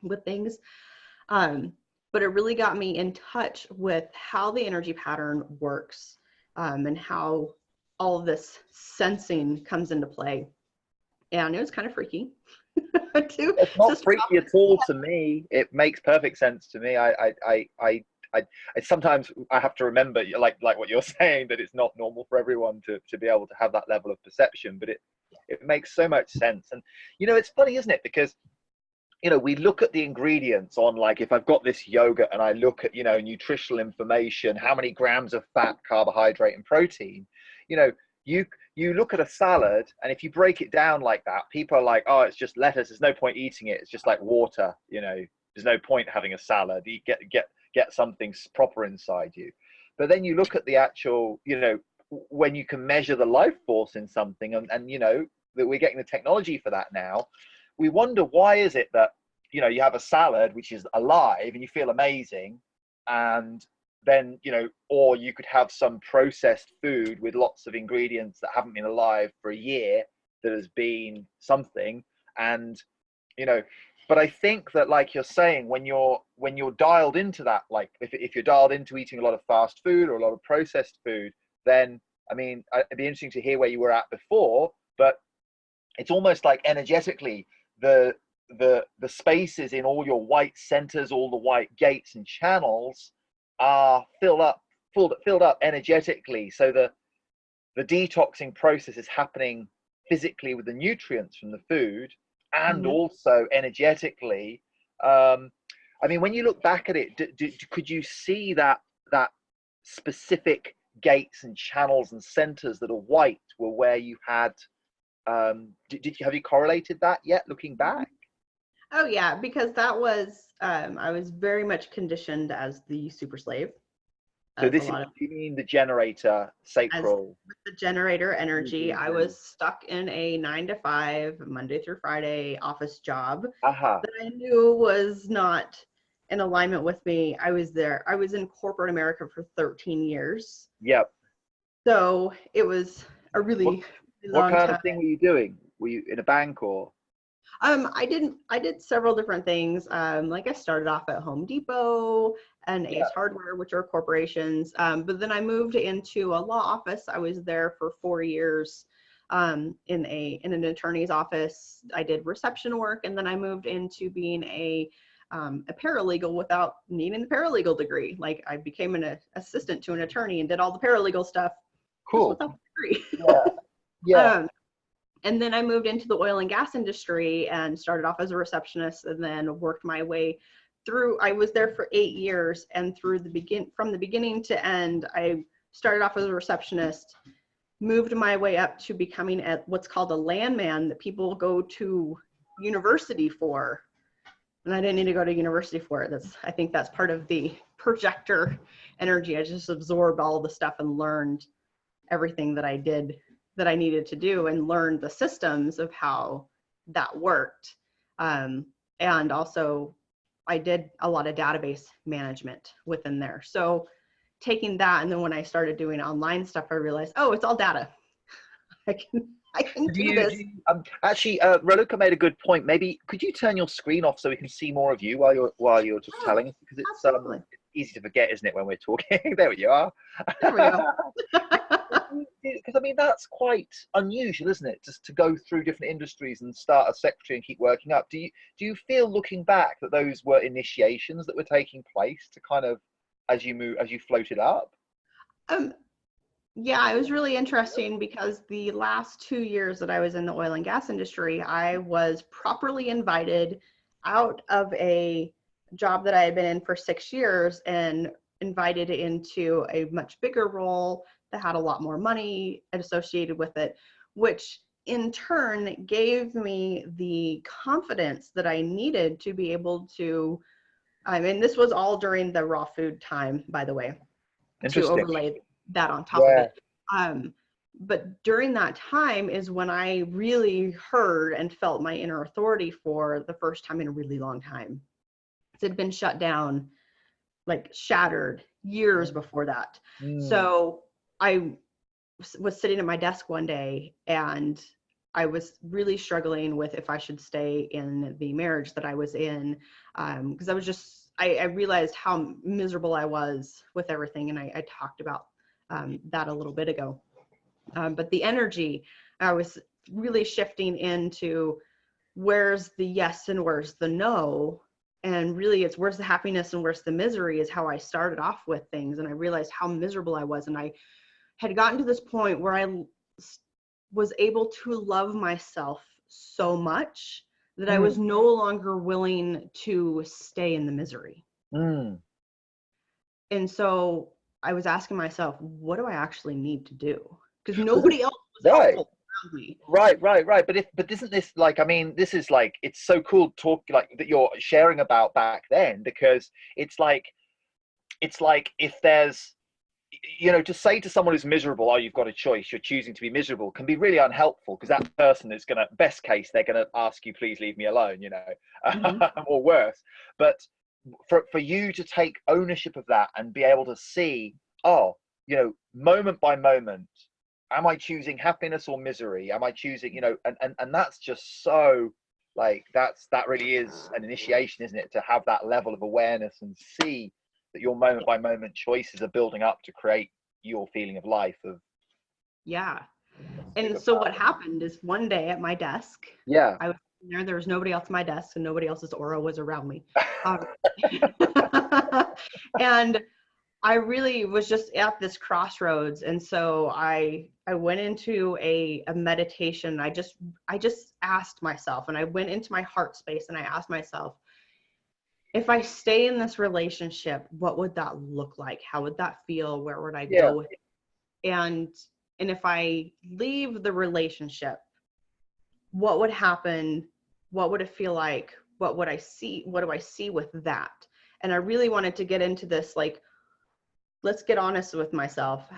with things. But it really got me in touch with how the energy pattern works, and how all of this sensing comes into play. And it was kind of freaky It's to not start off freaky at all to me. It makes perfect sense to me. I sometimes I have to remember, like what you're saying, that it's not normal for everyone to be able to have that level of perception, but it makes so much sense. And it's funny, isn't it? Because we look at the ingredients on, like, if I've got this yogurt and I look at, nutritional information, how many grams of fat, carbohydrate, and protein, you look at a salad, and if you break it down like that, people are like, oh, it's just lettuce. There's no point eating it. It's just like water. There's no point having a salad. You get something proper inside you. But then you look at the actual, when you can measure the life force in something, and that we're getting the technology for that now, we wonder, why is it that you have a salad which is alive and you feel amazing, and then or you could have some processed food with lots of ingredients that haven't been alive for a year, that has been something. And but I think that, like you're saying, when you're dialed into that, like if you're dialed into eating a lot of fast food or a lot of processed food, then I mean, it'd be interesting to hear where you were at before, but it's almost like energetically the spaces in all your white centers, all the white gates and channels, are filled up energetically. So the detoxing process is happening physically with the nutrients from the food, and also energetically. I mean, when you look back at it, could you see that specific gates and channels and centers that are white were where you had, have you correlated that yet, looking back? Oh yeah, because that was I was very much conditioned as the super slave. So As a this is, lot of you mean the generator as sacral? the generator energy, I was stuck in a 9 to 5 Monday through Friday office job Aha. that I knew was not in alignment with me. I was in corporate America for 13 years. Yep. So it was a really What long kind time. of thing were you doing? Were you in a bank or? I did several different things. Like I started off at Home Depot and Ace Hardware, which are corporations. But then I moved into a law office. I was there for 4 years, in an attorney's office. I did reception work, and then I moved into being a paralegal without needing the paralegal degree. Like I became an assistant to an attorney and did all the paralegal stuff just Cool. without the degree. Yeah. And then I moved into the oil and gas industry and started off as a receptionist, and then worked my way through. I was there for 8 years, and from the beginning to end, I started off as a receptionist, moved my way up to becoming what's called a landman that people go to university for. And I didn't need to go to university for it. I think that's part of the projector energy. I just absorbed all the stuff and learned everything that I did that I needed to do, and learned the systems of how that worked. And also I did a lot of database management within there. So taking that, and then when I started doing online stuff, I realized, oh, it's all data. I can do this. Actually, Raluca made a good point. Maybe could you turn your screen off so we can see more of you while you're just telling us, because it's easy to forget, isn't it, when we're talking? There you are. There we go. Because I mean, that's quite unusual, isn't it? Just to go through different industries and start as secretary and keep working up. Do you feel, looking back, that those were initiations that were taking place to kind of, as you floated up? Yeah, it was really interesting because the last 2 years that I was in the oil and gas industry, I was properly invited out of a job that I had been in for 6 years and invited into a much bigger role that had a lot more money associated with it, which in turn gave me the confidence that I needed to be able to, I mean, this was all during the raw food time, by the way, to Interesting. overlay that on top of Yeah. it. Um, but during that time is when I really heard and felt my inner authority for the first time in a really long time. It had been shut down, like shattered years before that. Mm. So I was sitting at my desk one day and I was really struggling with if I should stay in the marriage that I was in, because I was just, I realized how miserable I was with everything. And I talked about that a little bit ago. But the energy, I was really shifting into where's the yes and where's the no. And really it's where's the happiness and where's the misery is how I started off with things. And I realized how miserable I was. And I had gotten to this point where I was able to love myself so much that I was Mm. no longer willing to stay in the misery. Mm. And so I was asking myself, what do I actually need to do? Because Well, nobody else was right. helpful around me. Right. But isn't this like, I mean, this is like, it's so cool to talk like that you're sharing about back then, because it's like if there's, you know, to say to someone who's miserable, oh, you've got a choice, you're choosing to be miserable, can be really unhelpful, because that person is going to, best case, they're going to ask you, please leave me alone, you know, Mm-hmm. or worse. But for you to take ownership of that and be able to see, oh, you know, moment by moment, am I choosing happiness or misery? Am I choosing, you know, and that's just so like, that really is an initiation, isn't it, to have that level of awareness and see that your moment by moment choices are building up to create your feeling of life of Yeah. And super so power. what happened is one day at my desk, Yeah. I was there was nobody else at my desk and nobody else's aura was around me. Um, and I really was just at this crossroads. And so I went into a meditation. I just asked myself, and I went into my heart space and I asked myself, if I stay in this relationship, what would that look like? How would that feel? Where would I Yeah. go with it? And if I leave the relationship, what would happen? What would it feel like? What would I see? What do I see with that? And I really wanted to get into this, like, let's get honest with myself.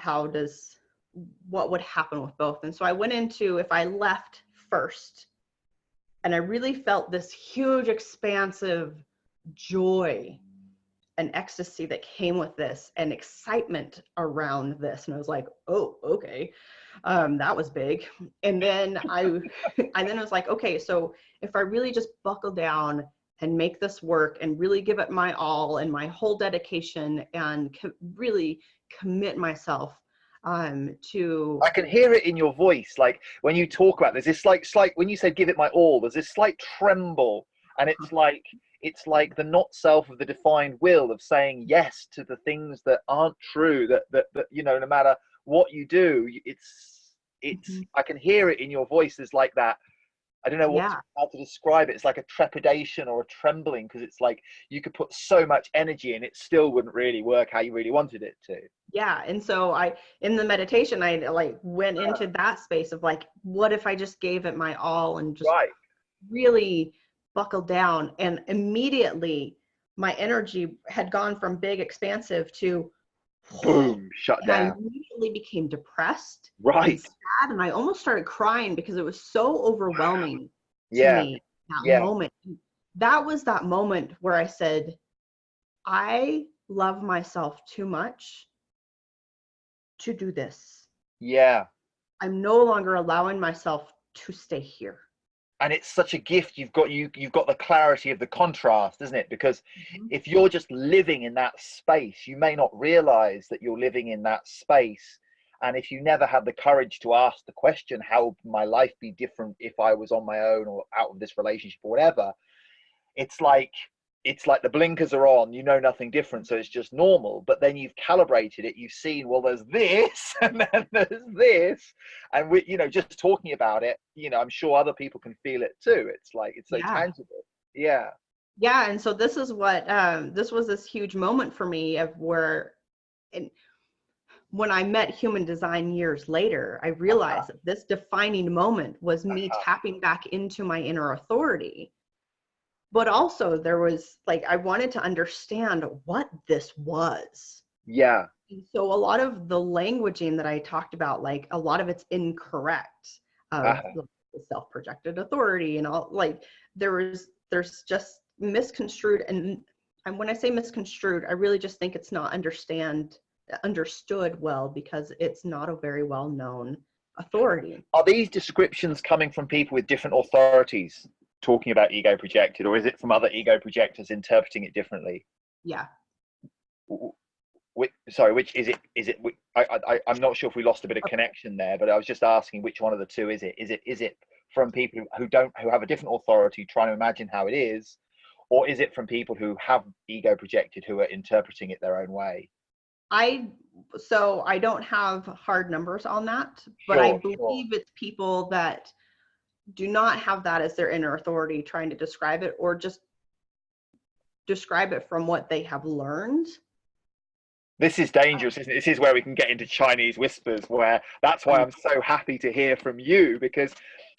What would happen with both? And so I went into, if I left first, and I really felt this huge expansive joy and ecstasy that came with this and excitement around this. And I was like, oh, okay. That was big. And then I was like, okay, so if I really just buckle down and make this work and really give it my all and my whole dedication and really commit myself to, I can hear it in your voice, like when you talk about this. It's like slight, when you said give it my all, there's this slight tremble, and it's like the not self of the defined will of saying yes to the things that aren't true. That you know, no matter what you do, it's. Mhm. I can hear it in your voice. There's like that. I don't know Yeah. how to describe it. It's like a trepidation or a trembling, because it's like you could put so much energy in, it still wouldn't really work how you really wanted it to. Yeah. And so in the meditation, I like went into that space of like, what if I just gave it my all and just Right. really buckled down? And immediately my energy had gone from big expansive to, Boom. Shut and I down. immediately became depressed and Right. sad. And I almost started crying because it was so overwhelming to Yeah. me, that Yeah. moment. That was that moment where I said, I love myself too much to do this. Yeah. I'm no longer allowing myself to stay here. And it's such a gift. You've got the clarity of the contrast, isn't it? Because Mhm. if you're just living in that space, you may not realize that you're living in that space. And if you never have the courage to ask the question, how would my life be different if I was on my own or out of this relationship or whatever, it's like it's like the blinkers are on, you know nothing different, so it's just normal. But then you've calibrated it, you've seen, well, there's this and then there's this, and we, you know, just talking about it, you know, I'm sure other people can feel it too. It's like, it's so Yeah. tangible. Yeah. Yeah. And so this is what, this was this huge moment for me of where, and when I met human design years later, I realized that this defining moment was me tapping back into my inner authority. But also there was like, I wanted to understand what this was. Yeah. And so a lot of the languaging that I talked about, like a lot of it's incorrect, of the self-projected authority and all, like there's just misconstrued. And when I say misconstrued, I really just think it's not understood well, because it's not a very well known authority. Are these descriptions coming from people with different authorities talking about ego projected, or is it from other ego projectors interpreting it differently? Yeah. Sorry, which is it? Is it? I'm not sure if we lost a bit of connection there, but I was just asking which one of the two is it? Is it from people who have a different authority trying to imagine how it is, or is it from people who have ego projected who are interpreting it their own way? So I don't have hard numbers on that, but I believe it's people that do not have that as their inner authority trying to describe it, or just describe it from what they have learned. This is dangerous, isn't it? This is where we can get into Chinese whispers, where that's why I'm so happy to hear from you, because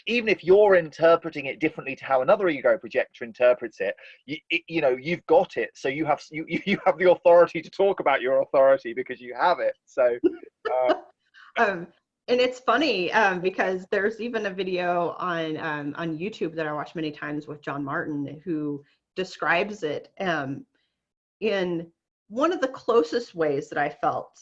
even if you're interpreting it differently to how another ego projector interprets it, you know, you've got it. So you have the authority to talk about your authority because you have it. So, and it's funny because there's even a video on YouTube that I watch many times with John Martin, who describes it in one of the closest ways that I felt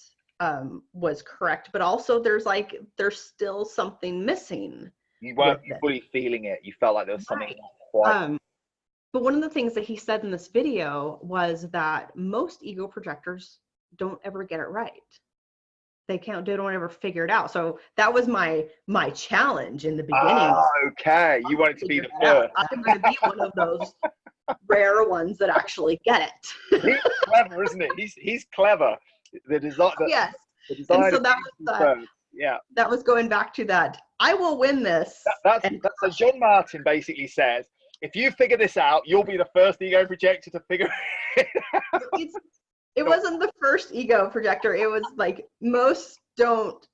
was correct, but also there's still something missing. You weren't fully feeling it. You felt like there was something not quite. But one of the things that he said in this video was that most ego projectors don't ever get it right. They don't ever figure it out. So that was my challenge in the beginning. Okay, you wanted to be the first. I'm going to be one of those rare ones that actually get it. He's clever, isn't he? He's clever. The design. Yes. The design. And so that was yeah. That was going back to that. I will win this. So John Martin basically says, if you figure this out, you'll be the first ego projector to figure it out. It wasn't the first ego projector. It was like most don't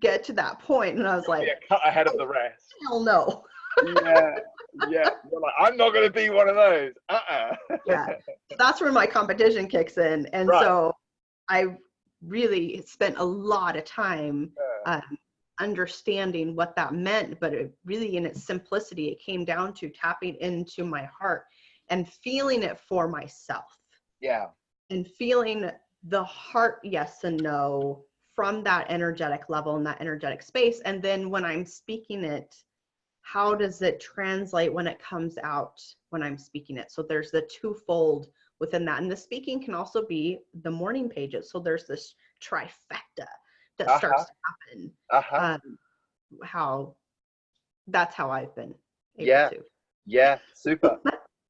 get to that point, and I was like, cut ahead of the rest. Hell no. Yeah. You're like, I'm not going to be one of those. Yeah. That's where my competition kicks in, and so I really spent a lot of time understanding what that meant, but it really, in its simplicity, it came down to tapping into my heart and feeling it for myself. Yeah. And feeling the heart yes and no from that energetic level and that energetic space. And then when I'm speaking it, how does it translate when it comes out when I'm speaking it? So there's the twofold within that. And the speaking can also be the morning pages. So there's this trifecta that starts to happen. That's how I've been able to. Yeah, super.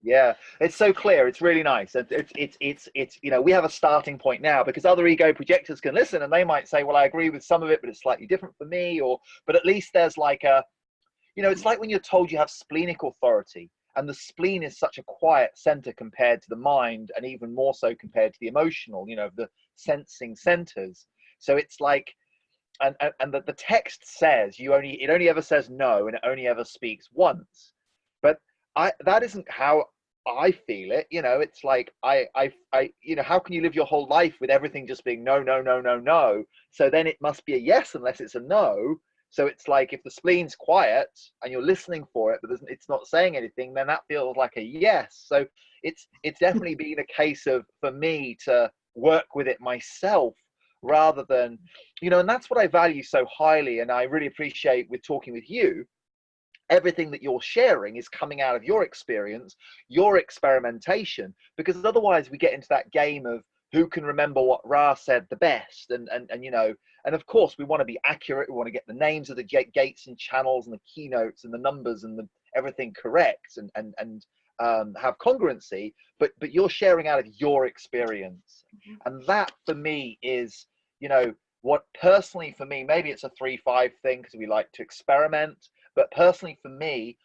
Yeah, it's so clear. It's really nice. It's you know, we have a starting point now, because other ego projectors can listen and they might say, well, I agree with some of it, but it's slightly different for me. But at least there's like a, you know, it's like when you're told you have splenic authority, and the spleen is such a quiet center compared to the mind, and even more so compared to the emotional, you know, the sensing centers. So it's like, and the text says it only ever says no, and it only ever speaks once. But that isn't how I feel it. You know, it's like I you know, how can you live your whole life with everything just being no, no, no, no, no? So then it must be a yes unless it's a no. So it's like, if the spleen's quiet and you're listening for it, but it's not saying anything, then that feels like a yes. So it's definitely been a case of, for me, to work with it myself rather than, you know, and that's what I value so highly. And I really appreciate, with talking with you, everything that you're sharing is coming out of your experience, your experimentation, because otherwise we get into that game of who can remember what Ra said the best. And you know, and of course we want to be accurate. We want to get the names of the gates and channels and the keynotes and the numbers and everything correct. have congruency, but you're sharing out of your experience. Mhm. And that for me is, you know, what personally for me, maybe it's a 3-5 thing because we like to experiment, but personally for me,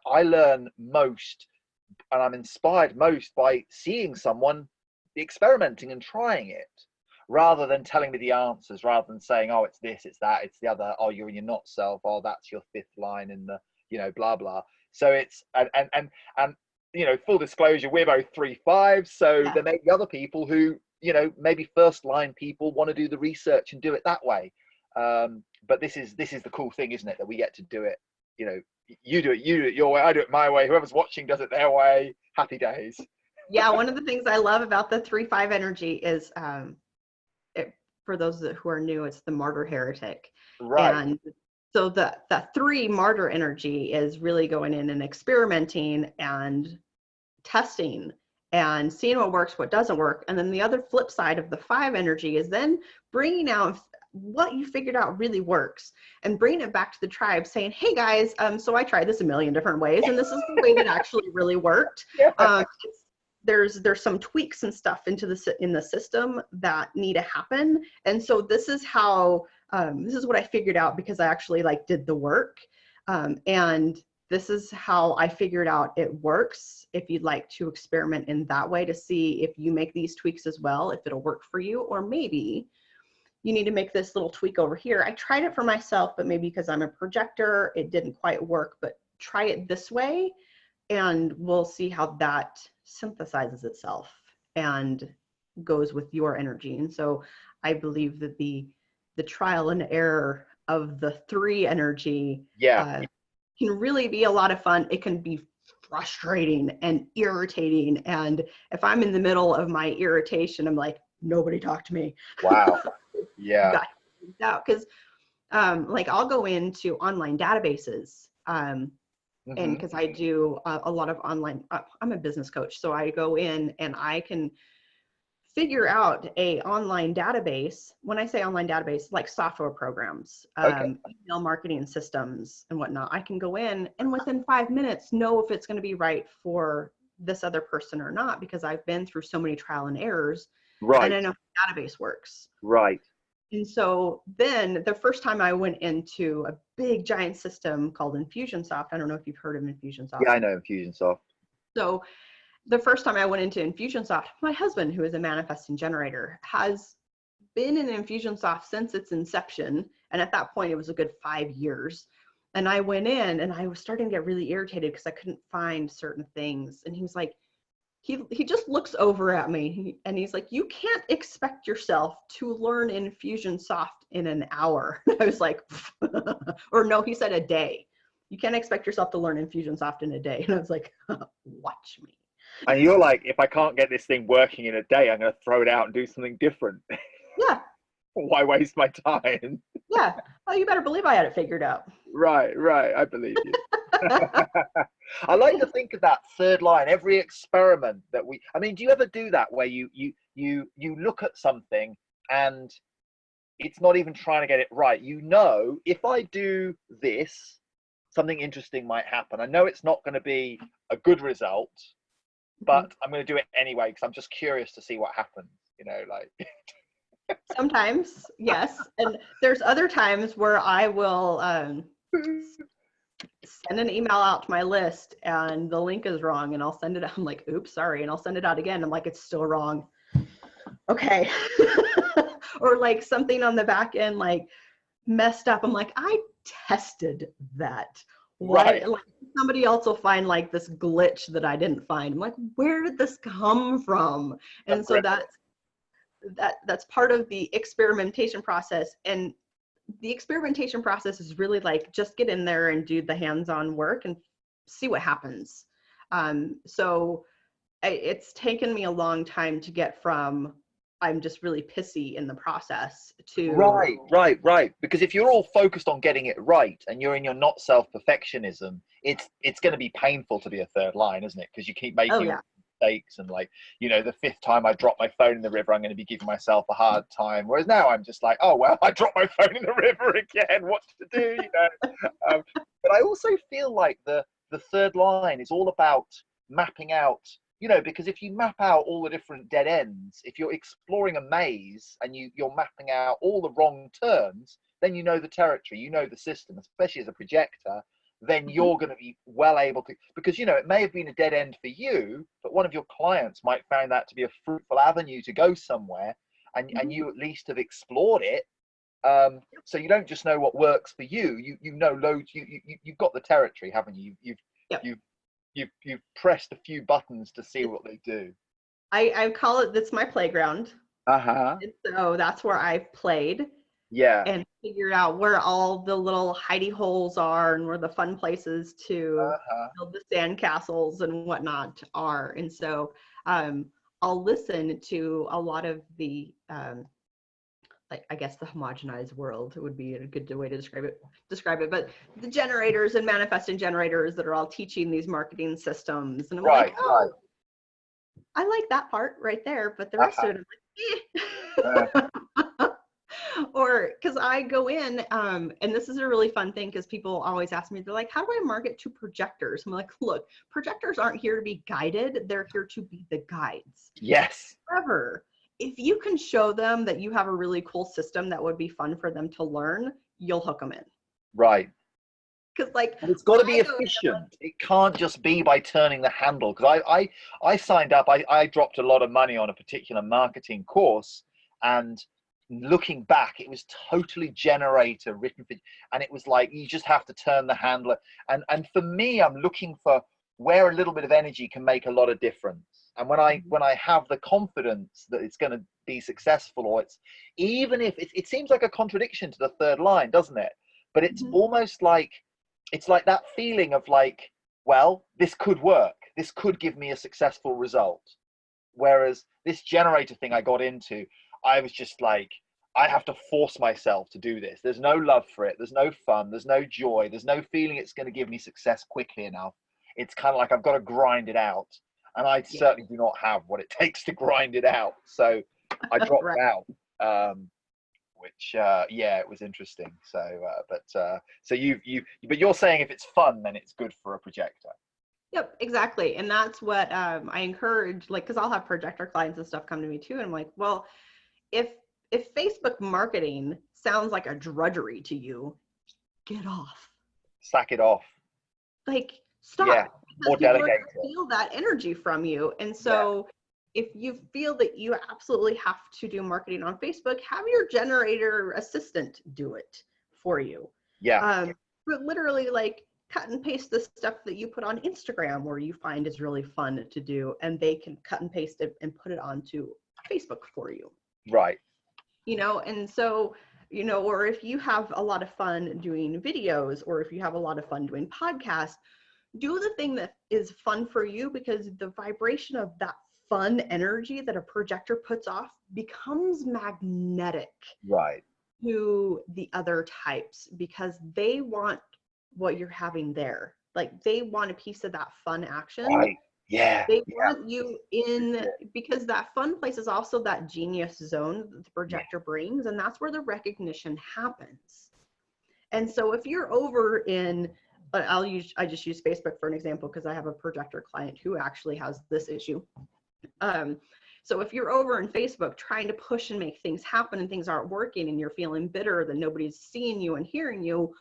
I learn most and I'm inspired most by seeing someone experimenting and trying it, rather than telling me the answers, rather than saying, oh, it's this, it's that, it's the other, oh, you're in your not self, oh, that's your fifth line in the, you know, blah blah. So it's and you know, full disclosure, we're both 3-5, so Yeah. there may be other people who, you know, maybe first line people want to do the research and do it that way. But this is the cool thing, isn't it, that we get to do it, you know, you do it your way, I do it my way, whoever's watching does it their way. Happy days. Yeah, one of the things I love about the 3-5 energy is, for those who are new, it's the martyr heretic. Right. And so the 3 martyr energy is really going in and experimenting and testing and seeing what works, what doesn't work. And then the other flip side of the 5 energy is then bringing out what you figured out really works and bringing it back to the tribe saying, hey guys, so I tried this a million different ways and this is the way that actually really worked. Yeah. There's some tweaks and stuff in the system that need to happen. And so this is how, this is what I figured out because I actually like did the work. And this is how I figured out it works. If you'd like to experiment in that way to see if you make these tweaks as well, if it'll work for you, or maybe you need to make this little tweak over here. I tried it for myself, but maybe because I'm a projector, it didn't quite work, but try it this way and we'll see how that synthesizes itself and goes with your energy. And so I believe that the trial and error of the 3 energy can really be a lot of fun. It can be frustrating and irritating. And if I'm in the middle of my irritation, I'm like, nobody talk to me. Wow. Yeah. Because like I'll go into online databases and because I do a lot of online, I'm a business coach. So I go in and I can figure out a online database. When I say online database, like software programs, email marketing systems and whatnot, I can go in and within 5 minutes know if it's going to be right for this other person or not, because I've been through so many trial and errors. Right. And I know how the database works. Right. And so then the first time I went into a big giant system called Infusionsoft, I don't know if you've heard of Infusionsoft. Yeah, I know Infusionsoft. So the first time I went into Infusionsoft, my husband, who is a manifesting generator, has been in Infusionsoft since its inception. And at that point, it was a good 5 years. And I went in and I was starting to get really irritated because I couldn't find certain things. And he was like, he just looks over at me and he's like, you can't expect yourself to learn Infusionsoft in an hour. I was like, or no, he said a day. You can't expect yourself to learn Infusionsoft in a day. And I was like, watch me. And you're like, if I can't get this thing working in a day, I'm going to throw it out and do something different. Yeah. Why waste my time? Yeah. Well, you better believe I had it figured out. Right. I believe you. I like to think of that 3rd line, every experiment that I mean, do you ever do that where you look at something and it's not even trying to get it right? You know, if I do this, something interesting might happen. I know it's not going to be a good result, but I'm going to do it anyway because I'm just curious to see what happens, you know, like. Sometimes, yes. And there's other times where I will send an email out to my list and the link is wrong and I'll send it out. I'm like, oops, sorry. And I'll send it out again. I'm like, it's still wrong. Okay. Or like something on the back end, like messed up. I'm like, I tested that. Right. Like somebody else will find like this glitch that I didn't find. I'm like, where did this come from? And so that's part of the experimentation process. And the experimentation process is really like, just get in there and do the hands-on work and see what happens. So it's taken me a long time to get from, I'm just really pissy in the process to. Right. Because if you're all focused on getting it right and you're in your not self-perfectionism, it's going to be painful to be a 3rd line, isn't it? Because you keep making mistakes and like, you know, the 5th time I drop my phone in the river, I'm going to be giving myself a hard time. Whereas now I'm just like, oh, well, I dropped my phone in the river again. What to do, you know? But I also feel like the 3rd line is all about mapping out, you know, because if you map out all the different dead ends, if you're exploring a maze and you're mapping out all the wrong turns, then you know the territory, you know the system, especially as a projector, then you're going to be well able to, because, you know, it may have been a dead end for you, but one of your clients might find that to be a fruitful avenue to go somewhere, and you at least have explored it. So you don't just know what works for you. You know loads. You've got the territory, haven't you? You've pressed a few buttons to see what they do. I call it, that's my playground. Uh-huh. And so that's where I've played. Yeah. And figured out where all the little hidey holes are and where the fun places to build the sand castles and whatnot are. And so I'll listen to a lot of the like, I guess the homogenized world would be a good way to describe it, but the generators and manifesting generators that are all teaching these marketing systems. And I'm like, oh, I like that part right there, but the rest of it, I'm like, eh. Or because I go in, and this is a really fun thing because people always ask me, they're like, how do I market to projectors? I'm like, look, projectors aren't here to be guided. They're here to be the guides. Yes. However, if you can show them that you have a really cool system that would be fun for them to learn, you'll hook them in. Right. Because like, and it's got to be efficient. It can't just be by turning the handle. Because I signed up, I dropped a lot of money on a particular marketing course, and looking back, it was totally generator written for, and it was like, you just have to turn the handle. And for me, I'm looking for where a little bit of energy can make a lot of difference. And when I have the confidence that it's going to be successful, or it's, even if it seems like a contradiction to the third line, doesn't it? But it's almost like, it's like that feeling of like, well, this could work. This could give me a successful result. Whereas this generator thing I got into, I was just like, I have to force myself to do this. There's no love for it. There's no fun. There's no joy. There's no feeling it's going to give me success quickly enough. It's kind of like I've got to grind it out. And I certainly do not have what it takes to grind it out. So I dropped out, which, it was interesting. So, so but you're saying if it's fun, then it's good for a projector. Yep, exactly. And that's what I encourage, like, because I'll have projector clients and stuff come to me too. And I'm like, well, if Facebook marketing sounds like a drudgery to you, get off. Sack it off. Like, stop. Yeah. Or delegate. Feel that energy from you. And so if you feel that you absolutely have to do marketing on Facebook, have your generator assistant do it for you. Yeah. But literally, like, cut and paste the stuff that you put on Instagram where you find is really fun to do, and they can cut and paste it and put it onto Facebook for you. Right. You know, and so, you know, or if you have a lot of fun doing videos, or if you have a lot of fun doing podcasts, do the thing that is fun for you, because the vibration of that fun energy that a projector puts off becomes magnetic to the other types, because they want what you're having there. Like, they want a piece of that fun action. Right. Yeah. They want you in, because that fun place is also that genius zone that the projector brings, and that's where the recognition happens. And so if you're over in, I just use Facebook for an example because I have a projector client who actually has this issue. So if you're over in Facebook trying to push and make things happen and things aren't working, and you're feeling bitter that nobody's seeing you and hearing you,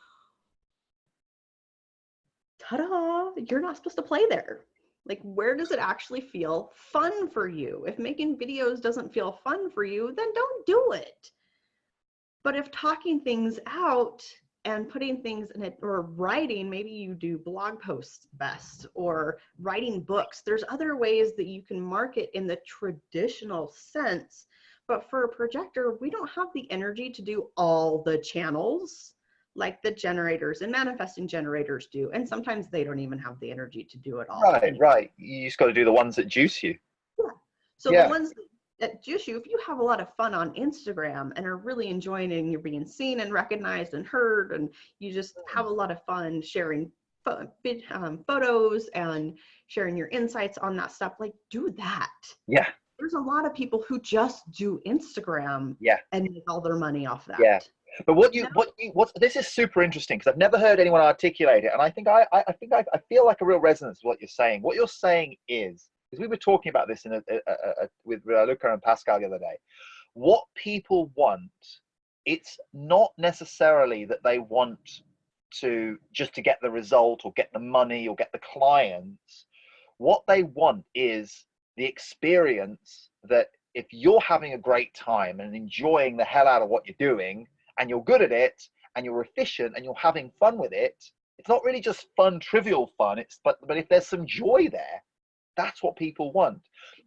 ta-da, you're not supposed to play there. Like, where does it actually feel fun for you? If making videos doesn't feel fun for you, then don't do it. But if talking things out and putting things in it, or writing, maybe you do blog posts best, or writing books, there's other ways that you can market in the traditional sense. But for a projector, we don't have the energy to do all the channels like the generators and manifesting generators do. And sometimes they don't even have the energy to do it all. Right. You just got to do the ones that juice you. Yeah. So the ones that juice you, if you have a lot of fun on Instagram and are really enjoying it, and you're being seen and recognized and heard, and you just have a lot of fun sharing photos and sharing your insights on that stuff, like, do that. Yeah. There's a lot of people who just do Instagram and make all their money off that. Yeah. But this is super interesting because I've never heard anyone articulate it, and I feel like a real resonance with what you're saying. What you're saying is, because we were talking about this with Luca and Pascal the other day, what people want, it's not necessarily that they want to just to get the result or get the money or get the clients. What they want is the experience that if you're having a great time and enjoying the hell out of what you're doing, and you're good at it, and you're efficient, and you're having fun with it, it's not really just fun, trivial fun. But if there's some joy there, that's what people want.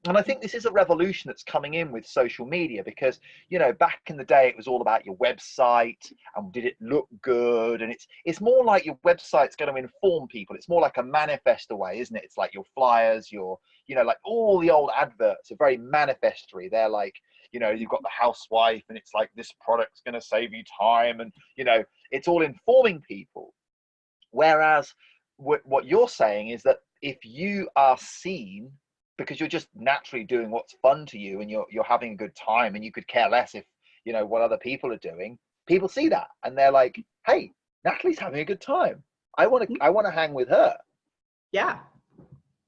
And I think this is a revolution that's coming in with social media, because, you know, back in the day, it was all about your website and did it look good? And it's more like your website's going to inform people. It's more like a manifesto way, isn't it? It's like your flyers, like all the old adverts are very manifestory. They're like, you know, you've got the housewife and it's like, this product's going to save you time. And, you know, it's all informing people. Whereas what you're saying is that if you are seen because you're just naturally doing what's fun to you and you're having a good time, and you could care less if, you know, what other people are doing, people see that and they're like, hey, Natalie's having a good time. I want to hang with her. Yeah.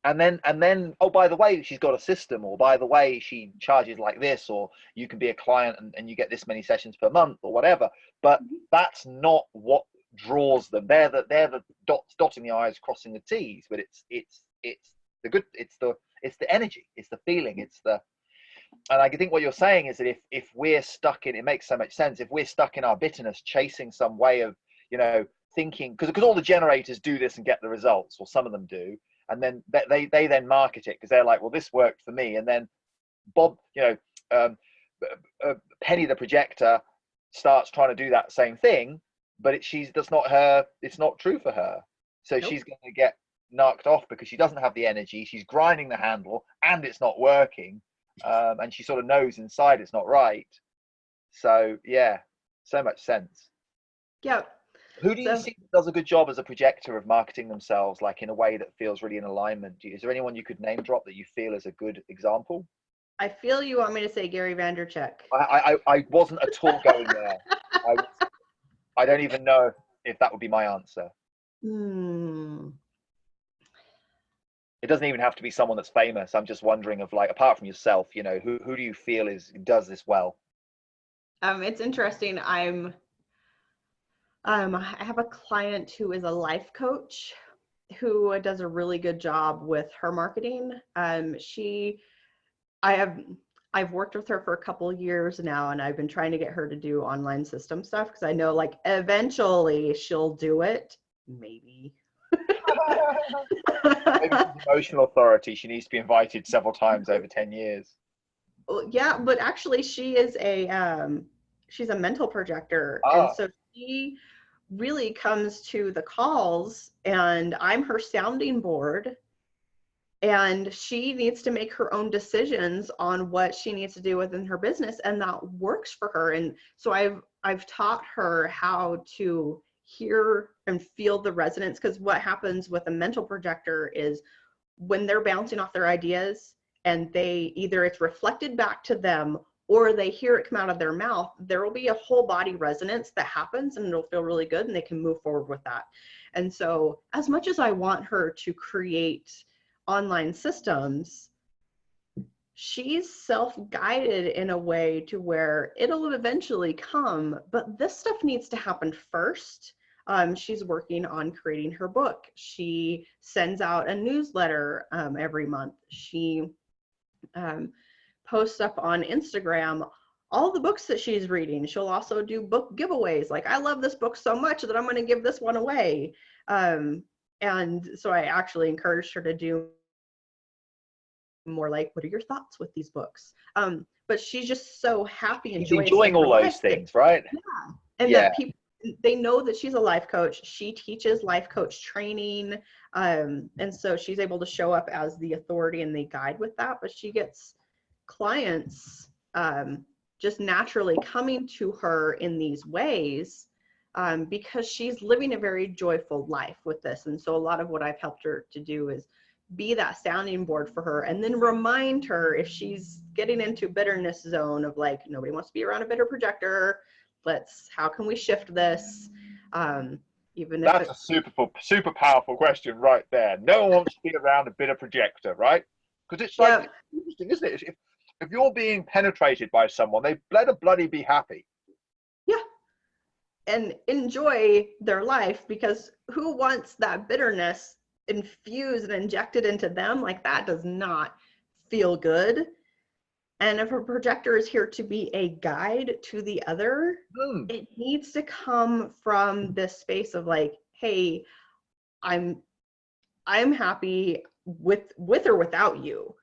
And then, oh, by the way, she's got a system, or by the way, she charges like this, or you can be a client and you get this many sessions per month or whatever. But that's not what draws them. They're the dots dotting the I's, crossing the T's. But it's the good, it's the energy, it's the feeling, and I think what you're saying is that if we're stuck in, it makes so much sense. If we're stuck in our bitterness, chasing some way of, you know, thinking, because all the generators do this and get the results, or some of them do. And then they then market it because they're like, well, this worked for me. And then Bob, you know, Penny the projector starts trying to do that same thing, but it's not true for her. So She's going to get knocked off because she doesn't have the energy. She's grinding the handle and it's not working. And she sort of knows inside it's not right. So yeah, so much sense. Yeah. Who do you think does a good job as a projector of marketing themselves, like in a way that feels really in alignment? Is there anyone you could name drop that you feel is a good example? I feel you want me to say Gary Vaynerchuk. I wasn't at all going there. I don't even know if that would be my answer. It doesn't even have to be someone that's famous. I'm just wondering of, like, apart from yourself, you know, who do you feel does this well? It's interesting. I have a client who is a life coach who does a really good job with her marketing. I've worked with her for a couple of years now, and I've been trying to get her to do online system stuff because I know, like, eventually she'll do it. Maybe. Maybe she's emotional authority. She needs to be invited several times over 10 years. Well, yeah, but actually she is she's a mental projector. And so she really comes to the calls and I'm her sounding board, and she needs to make her own decisions on what she needs to do within her business, and that works for her. And so I've taught her how to hear and feel the resonance, because what happens with a mental projector is when they're bouncing off their ideas and they either it's reflected back to them or they hear it come out of their mouth, there will be a whole body resonance that happens and it'll feel really good and they can move forward with that. And so as much as I want her to create online systems, she's self-guided in a way to where it'll eventually come, but this stuff needs to happen first. She's working on creating her book. She sends out a newsletter every month. She posts up on Instagram all the books that she's reading. She'll also do book giveaways. Like, I love this book so much that I'm going to give this one away. And so I actually encouraged her to do more like, what are your thoughts with these books? But she's just so happy and enjoying all those things, right? Yeah. And that people, they know that she's a life coach. She teaches life coach training. And so she's able to show up as the authority and the guide with that. But she gets clients just naturally coming to her in these ways because she's living a very joyful life with this. And so a lot of what I've helped her to do is be that sounding board for her, and then remind her if she's getting into bitterness zone of like, nobody wants to be around a bitter projector. how can we shift this? Even if That's a super powerful question right there. No one wants to be around a bitter projector, right? Because it's like, yeah, it's interesting, isn't it? If you're being penetrated by someone, they better bloody be happy. yeah, and enjoy their life, because who wants that bitterness infused and injected into them? Like, that does not feel good. And if a projector is here to be a guide to the other, it needs to come from this space of like, hey, I'm happy with or without you.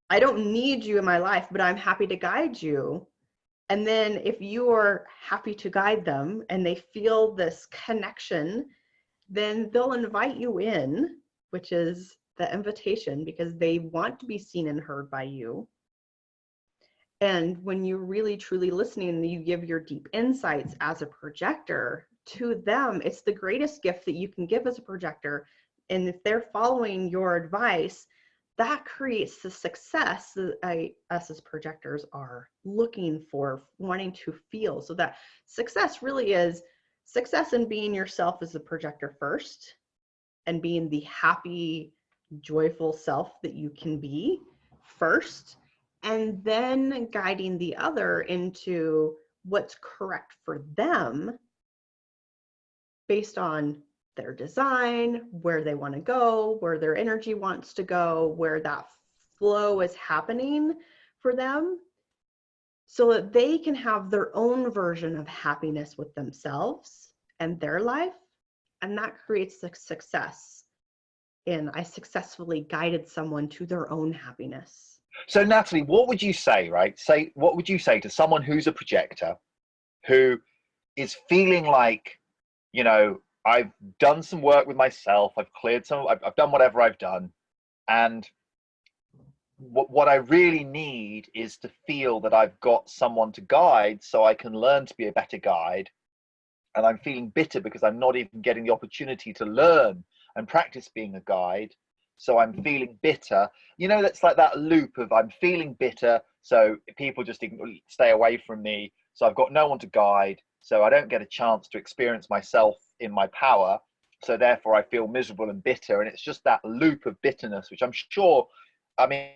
I don't need you in my life, but I'm happy to guide you. And then if you are happy to guide them and they feel this connection, then they'll invite you in, which is the invitation, because they want to be seen and heard by you. And when you're really truly listening and you give your deep insights as a projector to them, it's the greatest gift that you can give as a projector. And if they're following your advice, that creates the success that us as projectors are looking for, wanting to feel. So that success really is success in being yourself as a projector first, and being the happy, joyful self that you can be first, and then guiding the other into what's correct for them based on their design, where they want to go, where their energy wants to go, where that flow is happening for them, so that they can have their own version of happiness with themselves and their life. And that creates the success. And I successfully guided someone to their own happiness. So Natalie, what would you say, right? What would you say to someone who's a projector, who is feeling like, you know, I've done some work with myself, I've done whatever I've done, and what I really need is to feel that I've got someone to guide so I can learn to be a better guide. And I'm feeling bitter because I'm not even getting the opportunity to learn and practice being a guide. So I'm feeling bitter. You know, that's like that loop of I'm feeling bitter, so people just stay away from me. So I've got no one to guide. So I don't get a chance to experience myself in my power. So therefore I feel miserable and bitter. And it's just that loop of bitterness, which I'm sure, I mean,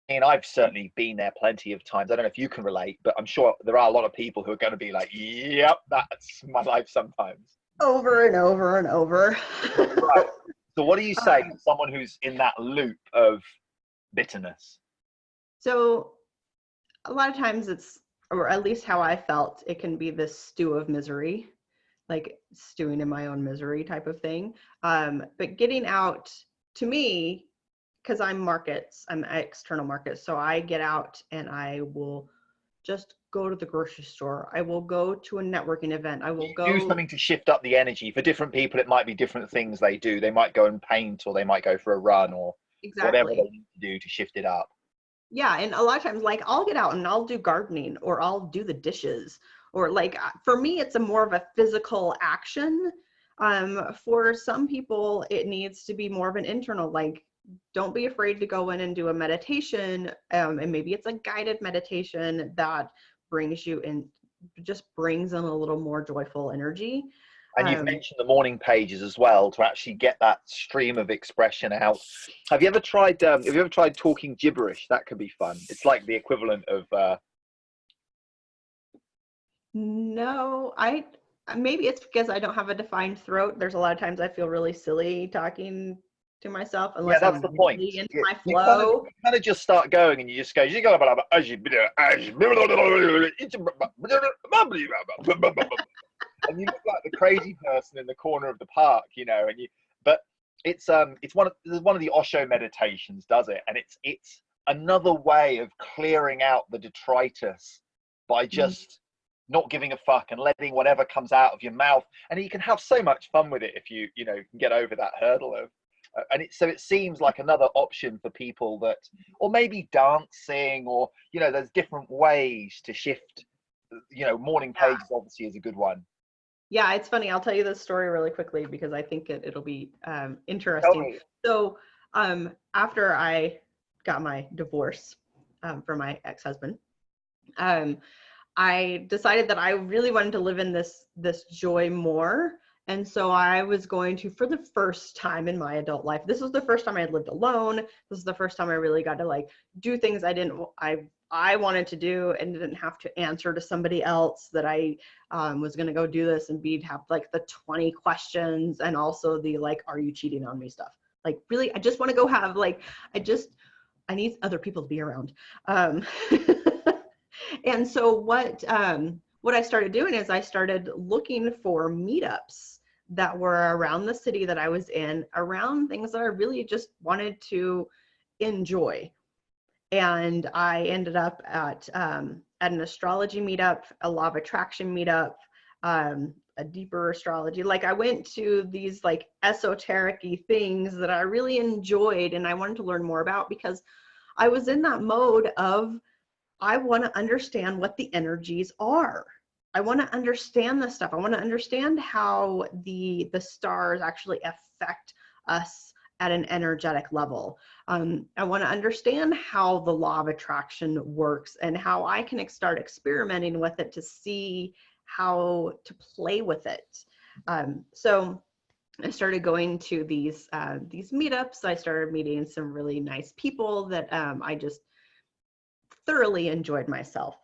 I've certainly been there plenty of times. I don't know if you can relate, but I'm sure there are a lot of people who are going to be like, yep, that's my life sometimes. Over and over and over. Right. So what do you say to someone who's in that loop of bitterness? So a lot of times it's, or at least how I felt, it can be this stew of misery, like stewing in my own misery type of thing. But getting out, to me, because I'm external markets, so I get out and I will just go to the grocery store. I will go to a networking event. I will do go something to shift up the energy. For different people, it might be different things they do. They might go and paint, or they might go for a run, or whatever they exactly. need to do to shift it up. Yeah, and a lot of times, like, I'll get out and I'll do gardening, or I'll do the dishes, or like, for me, it's a more of a physical action. For some people, it needs to be more of an internal, like, don't be afraid to go in and do a meditation, and maybe it's a guided meditation that brings you in, just brings in a little more joyful energy. And you've mentioned the morning pages as well, to actually get that stream of expression out. Have you ever tried talking gibberish? That could be fun. It's like the equivalent of No, maybe it's because I don't have a defined throat. There's a lot of times I feel really silly talking to myself yeah, unless that's I'm the point. really into You, my you kind of flow. you kind of just start going, and you just go, and you look like the crazy person in the corner of the park, you know. But it's one of the Osho meditations does it, and it's another way of clearing out the detritus by just not giving a fuck and letting whatever comes out of your mouth. And you can have so much fun with it if you can get over that hurdle of so it seems like another option for people that, or maybe dancing, or there's different ways to shift. Morning pages obviously is a good one. Yeah, it's funny. I'll tell you this story really quickly because I think it'll be interesting. Totally. So after I got my divorce from my ex-husband, I decided that I really wanted to live in this joy more. And so I was going to, for the first time in my adult life, this was the first time I had lived alone. This is the first time I really got to like do things I wanted to do and didn't have to answer to somebody else, that I was going to go do this and have like the 20 questions and also the like, are you cheating on me stuff? Like, really, I just want to go have like, I need other people to be around. And so what I started doing is I started looking for meetups that were around the city that I was in, around things that I really just wanted to enjoy. And I ended up at an astrology meetup, a law of attraction meetup, a deeper astrology. Like, I went to these like esoteric-y things that I really enjoyed and I wanted to learn more about, because I was in that mode of, I want to understand what the energies are. I want to understand this stuff. I want to understand how the stars actually affect us at an energetic level. I want to understand how the law of attraction works and how I can start experimenting with it to see how to play with it. So I started going to these meetups. I started meeting some really nice people that I just thoroughly enjoyed myself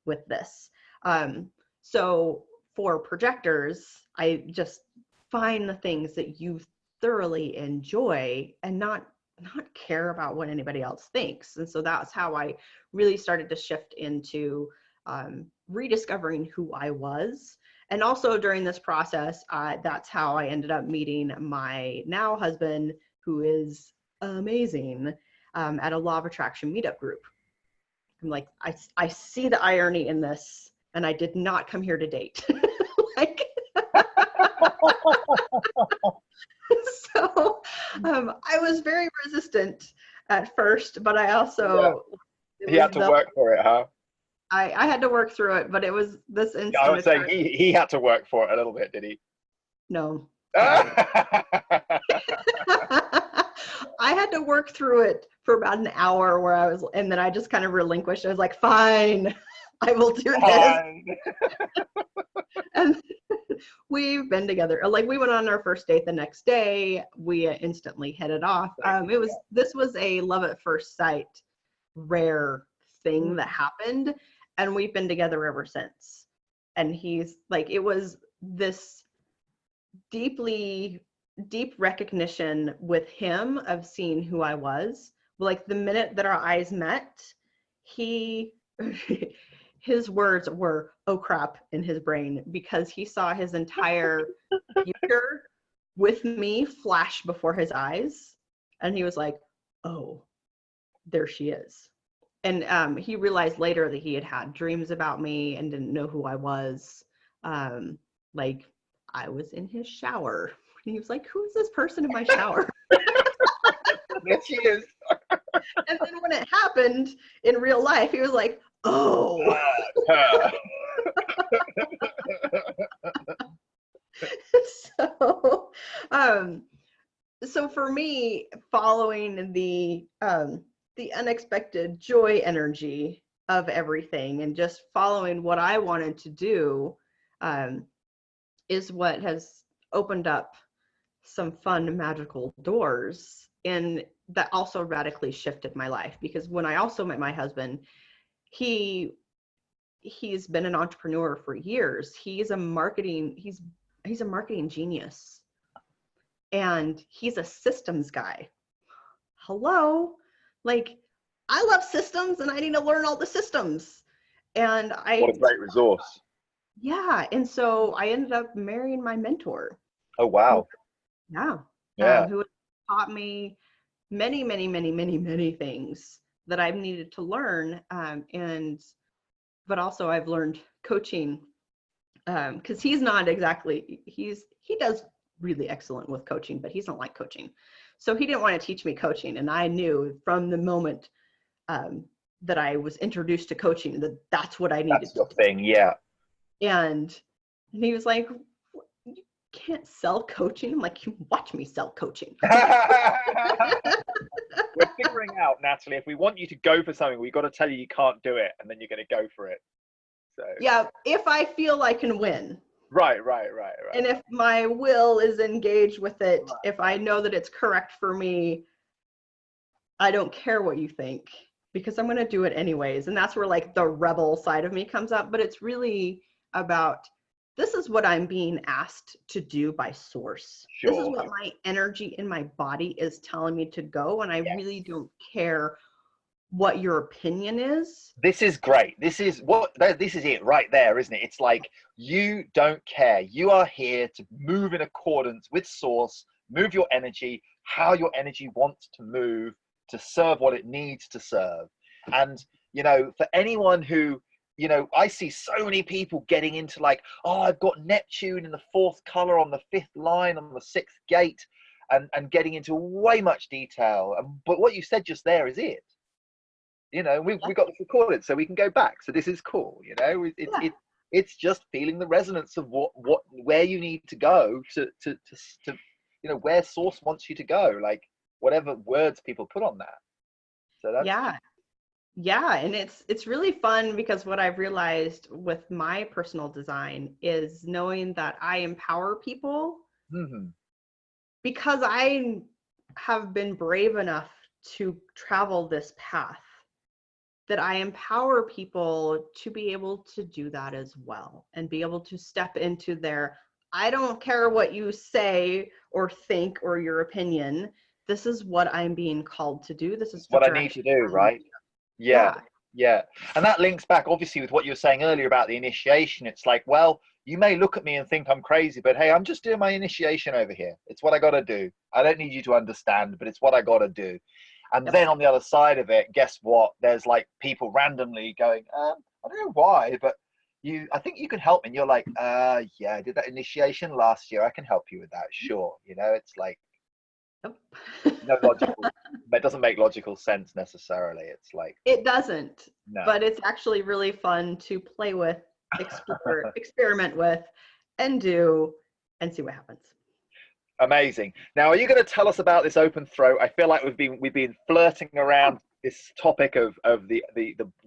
with this. So for projectors, I just find the things that you thoroughly enjoy and not care about what anybody else thinks. And so that's how I really started to shift into rediscovering who I was. And also during this process, that's how I ended up meeting my now husband, who is amazing, at a law of attraction meetup group. I'm like, I see the irony in this, and I did not come here to date. Like, so I was very resistant at first, but I also he had to work for it, huh? I had to work through it, but it was this instant. I was saying he had to work for it a little bit, did he? No. I had to work through it for about an hour and then I just kind of relinquished. I was like, fine, I will do this. And we've been together. Like, we went on our first date the next day. We instantly hit it off. This was a love at first sight, rare thing that happened. And we've been together ever since. And he's like, it was this deep recognition with him of seeing who I was. Like, the minute that our eyes met, his words were, oh crap, in his brain, because he saw his entire future with me flash before his eyes. And he was like, oh, there she is. And he realized later that he had dreams about me and didn't know who I was. Like, I was in his shower. And he was like, who is this person in my shower? There she is. And then when it happened in real life, he was like, oh. So for me, following the unexpected joy energy of everything and just following what I wanted to do is what has opened up some fun, magical doors. And that also radically shifted my life, because when I also met my husband, he's been an entrepreneur for years. He's a marketing genius. And he's a systems guy. Hello? Like, I love systems and I need to learn all the systems. And what a great resource. Yeah. And so I ended up marrying my mentor. Oh, wow. Yeah. Who taught me many, many, many, many, many things that I've needed to learn. But also I've learned coaching, because he's not exactly, he does really excellent with coaching, but he's not like coaching. So he didn't want to teach me coaching. And I knew from the moment that I was introduced to coaching that that's what I needed. That's your thing, yeah. And he was like, you can't sell coaching. I'm like, you watch me sell coaching. We're figuring out, Natalie, if we want you to go for something, we've got to tell you can't do it, and then you're going to go for it. So yeah, if I feel I can win. right. And if my will is engaged with it, Right. if I know that it's correct for me, I don't care what you think, because I'm going to do it anyways. And that's where like the rebel side of me comes up. But it's really about, this is what I'm being asked to do by source. This is Sure. what my energy in my body is telling me to go. And I really don't care what your opinion is. This is great. This is it right there, isn't it? It's like, you don't care. You are here to move in accordance with source, move your energy, how your energy wants to move to serve what it needs to serve. And, you know, for anyone who, you know, I see so many people getting into like, oh, I've got Neptune in the 4th color on the 5th line on the 6th gate, and getting into way much detail. But what you said just there is it. You know, we got this recorded, so we can go back. So this is cool. You know, it's just feeling the resonance of where you need to go to you know, where source wants you to go, like whatever words people put on that. So that's yeah, and it's really fun, because what I've realized with my personal design is knowing that I empower people because I have been brave enough to travel this path, that I empower people to be able to do that as well, and be able to step into their, I don't care what you say or think or your opinion. This is what I'm being called to do. This is what I need to do, right? Yeah. And that links back obviously with what you were saying earlier about the initiation. It's like, well, you may look at me and think I'm crazy, but hey, I'm just doing my initiation over here. It's what I got to do. I don't need you to understand, but it's what I got to do. And then on the other side of it, guess what? There's like people randomly going, I don't know why, but I think you can help me. And you're like, yeah, I did that initiation last year. I can help you with that. Sure. You know, it's like, no logical, that doesn't make logical sense necessarily. It's like, it doesn't, no. But it's actually really fun to play with, explore, experiment with, and do, and see what happens. Amazing. Now, are you going to tell us about this open throat? I feel like we've been flirting around this topic of the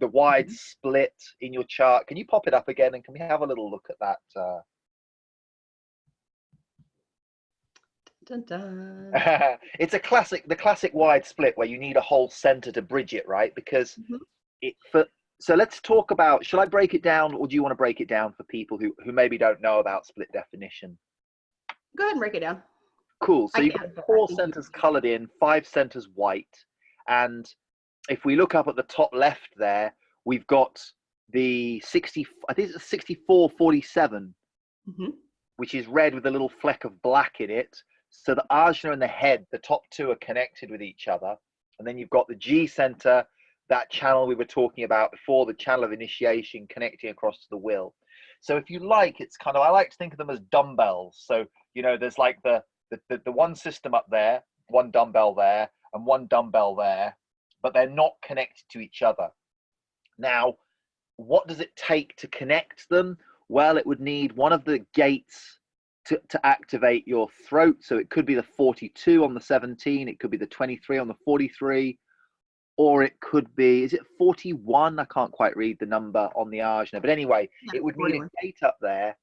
wide split in your chart. Can you pop it up again, and can we have a little look at that? Dun, dun. It's the classic wide split where you need a whole center to bridge it, right? Because so let's talk about, shall I break it down, or do you want to break it down for people who maybe don't know about split definition? Go ahead and break it down. Cool. So you've got 4 centers colored in, 5 centers white. And if we look up at the top left there, we've got the 60, I think it's 6447, which is red with a little fleck of black in it. So the ajna and the head, the top 2 are connected with each other. And then you've got the G center, that channel we were talking about before, the channel of initiation connecting across to the will. So if you like, it's kind of, I like to think of them as dumbbells. So, you know, there's like the one system up there, one dumbbell there, and one dumbbell there, but they're not connected to each other. Now, what does it take to connect them? Well, it would need one of the gates to activate your throat. So it could be the 42 on the 17, it could be the 23 on the 43, or it could be, is it 41? I can't quite read the number on the ajna, but anyway, it would need a gate up there.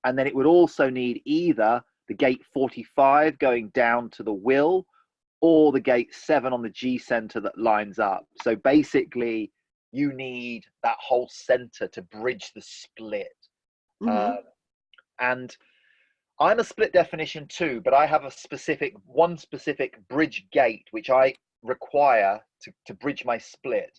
And then it would also need either the gate 45 going down to the will, or the gate 7 on the G center that lines up. So basically, you need that whole center to bridge the split. And I'm a split definition too, but I have one specific bridge gate which I require to bridge my split.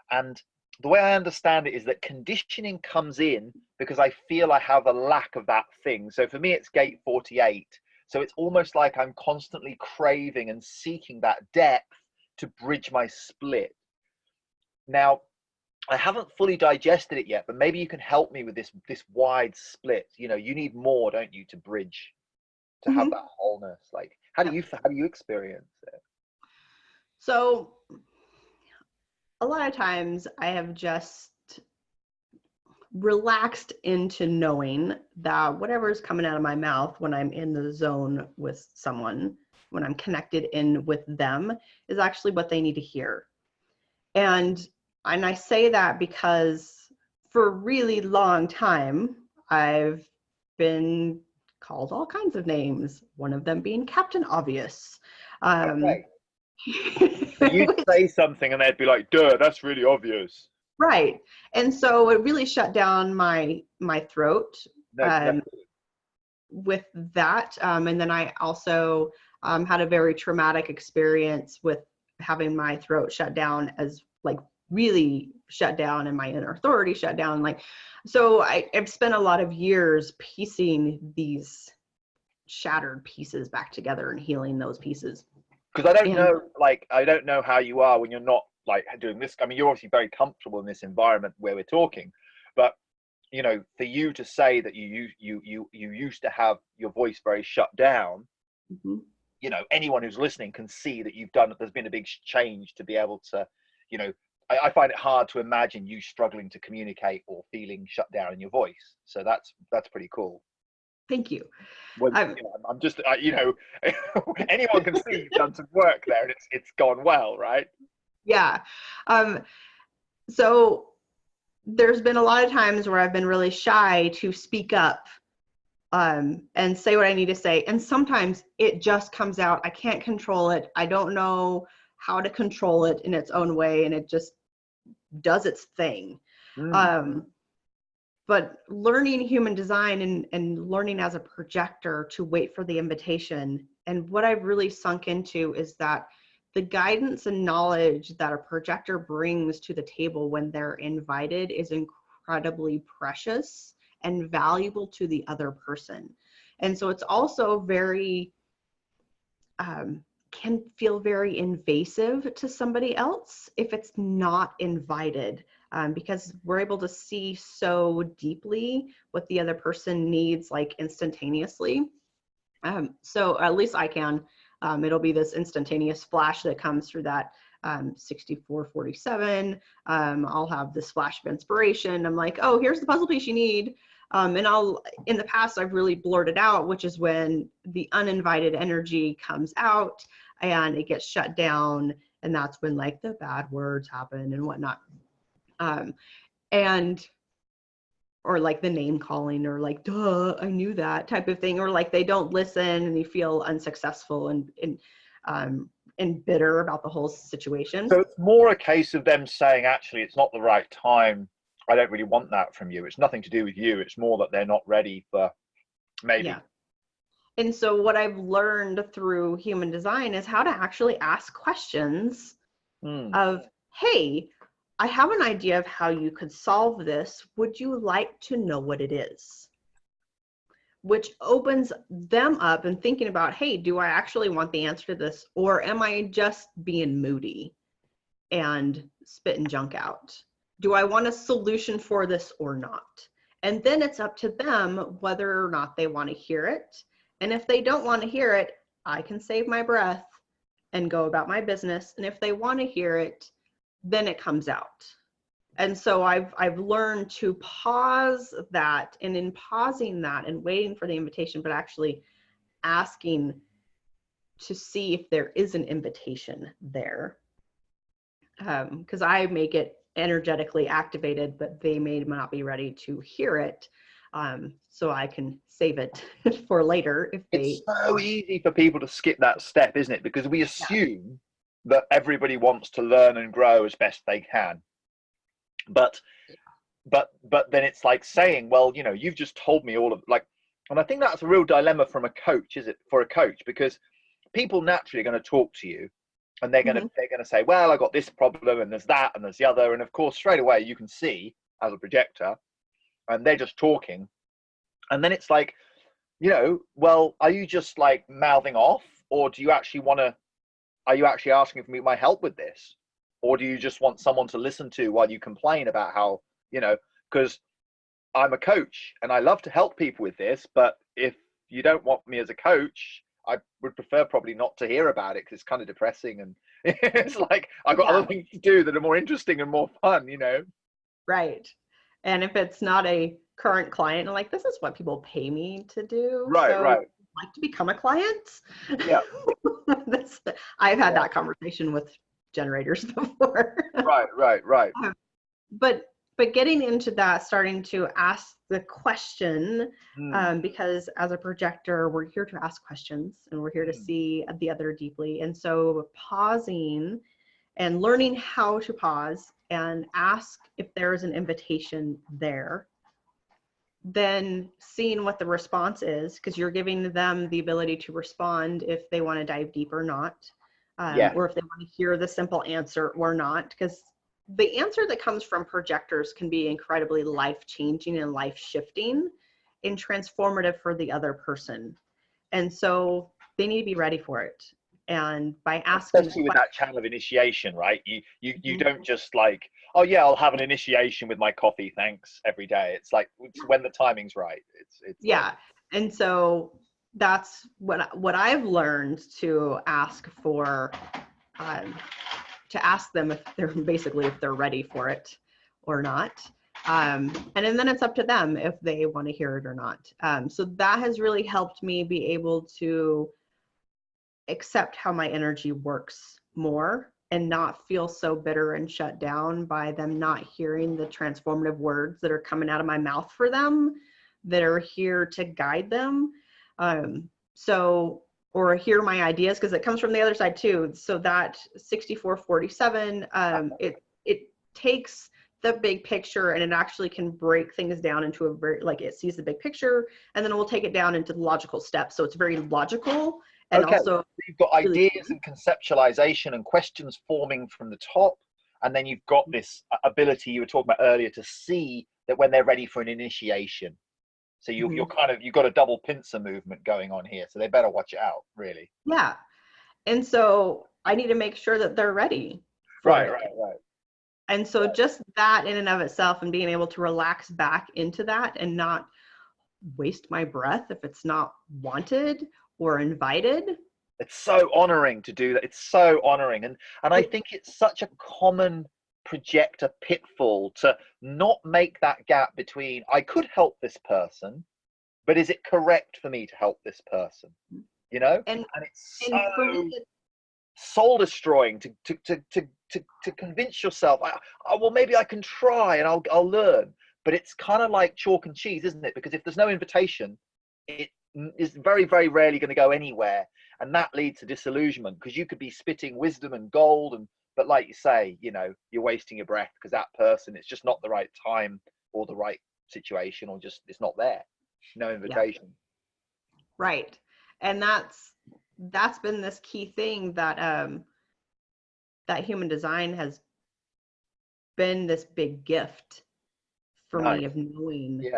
And the way I understand it is that conditioning comes in because I feel I have a lack of that thing. So for me, it's gate 48. So it's almost like I'm constantly craving and seeking that depth to bridge my split. Now, I haven't fully digested it yet, but maybe you can help me with this wide split. You know, you need more, don't you, to bridge, to have that wholeness. Like, how do you experience it? So a lot of times I have just relaxed into knowing that whatever is coming out of my mouth when I'm in the zone with someone, when I'm connected in with them, is actually what they need to hear. And I say that because for a really long time, I've been called all kinds of names, one of them being Captain Obvious. Okay. So you'd say something and they'd be like, duh, that's really obvious. Right. And so it really shut down my throat No, with that. And then I also had a very traumatic experience with having my throat shut down, as like really shut down, and my inner authority shut down. Like, so I've spent a lot of years piecing these shattered pieces back together and healing those pieces. because I don't know, like, I don't know how you are when you're not like doing this. I mean, you're obviously very comfortable in this environment where we're talking, but you know, for you to say that you used to have your voice very shut down, Mm-hmm. you know, anyone who's listening can see that you've done. There's been a big change to be able to, you know, I find it hard to imagine you struggling to communicate or feeling shut down in your voice. So that's pretty cool. Thank you. Well, you know, I'm just, you know, anyone can see you've done some work there, and it's gone well, right? Yeah. So there's been a lot of times where I've been really shy to speak up and say what I need to say. And sometimes it just comes out. I can't control it. I don't know how to control it in its own way, and it just does its thing. But learning human design and learning as a projector to wait for the invitation, and what I've really sunk into is that the guidance and knowledge that a projector brings to the table when they're invited is incredibly precious and valuable to the other person. And so it's also very, can feel very invasive to somebody else if it's not invited, because we're able to see so deeply what the other person needs, like instantaneously. So at least I can. It'll be this instantaneous flash that comes through that 6447. I'll have this flash of inspiration. I'm like, oh, here's the puzzle piece you need. And in the past, I've really blurted out, which is when the uninvited energy comes out and it gets shut down. And that's when like the bad words happen and whatnot. Or like the name calling, or like, duh, I knew that type of thing. Or like they don't listen and you feel unsuccessful and bitter about the whole situation. So it's more a case of them saying, actually, it's not the right time. I don't really want that from you. It's nothing to do with you. It's more that they're not ready for maybe. Yeah. And so what I've learned through human design is how to actually ask questions of, hey, I have an idea of how you could solve this. Would you like to know what it is? Which opens them up and thinking about, hey, do I actually want the answer to this? Or am I just being moody and spitting junk out? Do I want a solution for this or not? And then it's up to them whether or not they want to hear it. And if they don't want to hear it, I can save my breath and go about my business. And if they want to hear it, then it comes out. And so I've learned to pause that, and in pausing that and waiting for the invitation, but actually asking to see if there is an invitation there. Because I make it energetically activated, but they may not be ready to hear it. So I can save it for later if they. It's so easy for people to skip that step, isn't it? Because we assume that everybody wants to learn and grow as best they can. But then it's like saying, well, you know, you've just told me all of like, and I think that's a real dilemma from a coach, is it, for a coach? Because people naturally are going to talk to you, and they're going to say, well, I got this problem, and there's that, and there's the other, and of course, straight away you can see as a projector, and they're just talking, and then it's like, you know, well, are you just like mouthing off, or do you actually want to? Are you actually asking for me my help with this? Or do you just want someone to listen to while you complain about how, you know, because I'm a coach and I love to help people with this, but if you don't want me as a coach, I would prefer probably not to hear about it because it's kind of depressing, and it's like I've got other things to do that are more interesting and more fun, you know? Right. And if it's not a current client, I'm like, this is what people pay me to do. Right, so right. I'd like to become a client. Yeah. I've had that conversation with generators before. Right. But but getting into that, starting to ask the question, because as a projector, we're here to ask questions and we're here to see the other deeply. And so pausing and learning how to pause and ask if there's an invitation there, then seeing what the response is, because you're giving them the ability to respond if they want to dive deep or not, or if they want to hear the simple answer or not, because the answer that comes from projectors can be incredibly life-changing and life-shifting and transformative for the other person. And so they need to be ready for it. And by asking, especially with that channel of initiation, right? You don't just like, oh yeah, I'll have an initiation with my coffee, thanks, every day. It's like, it's when the timing's right. It's yeah. like, And so that's what I've learned to ask for, to ask them if they're basically, if they're ready for it or not. And then it's up to them if they want to hear it or not. So that has really helped me be able to accept how my energy works more and not feel so bitter and shut down by them not hearing the transformative words that are coming out of my mouth for them, that are here to guide them. Or hear my ideas, because it comes from the other side too. So that 6447, it takes the big picture and it actually can break things down into a very, like, it sees the big picture and then we'll take it down into the logical steps. So it's very logical. And okay, also, so you've got ideas and conceptualization and questions forming from the top, and then you've got this ability you were talking about earlier to see that when they're ready for an initiation. So you're kind of, you've got a double pincer movement going on here, so they better watch it out, really. yeah. And so I need to make sure that they're ready for Right, it. right. And so just that in and of itself, and being able to relax back into that and not waste my breath if it's not wanted or invited. It's so honoring to do that. It's so honoring. And I think it's such a common projector pitfall to not make that gap between, I could help this person, but is it correct for me to help this person? You know? And it's so soul destroying to convince yourself, well, maybe I can try and I'll learn. But it's kind of like chalk and cheese, isn't it? Because if there's no invitation, it is very, very rarely going to go anywhere. And that leads to disillusionment, because you could be spitting wisdom and gold, but like you say, you know, you're wasting your breath because that person, it's just not the right time or the right situation, or just, it's not there. No invitation. Yeah. Right. And that's been this key thing that that human design has been this big gift for me of knowing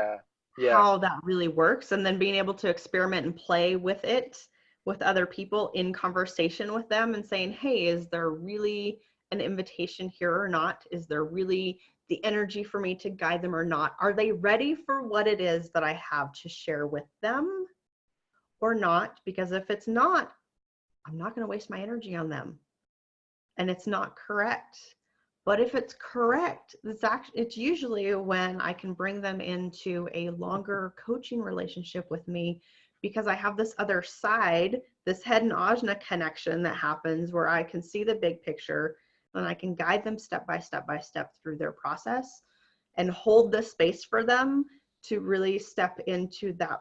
how that really works, and then being able to experiment and play with it with other people in conversation with them and saying, hey, is there really an invitation here or not? Is there really the energy for me to guide them or not? Are they ready for what it is that I have to share with them or not? Because if it's not, I'm not going to waste my energy on them. And it's not correct. But if it's correct, it's usually when I can bring them into a longer coaching relationship with me, because I have this other side, this head and ajna connection that happens where I can see the big picture and I can guide them step by step by step through their process and hold the space for them to really step into that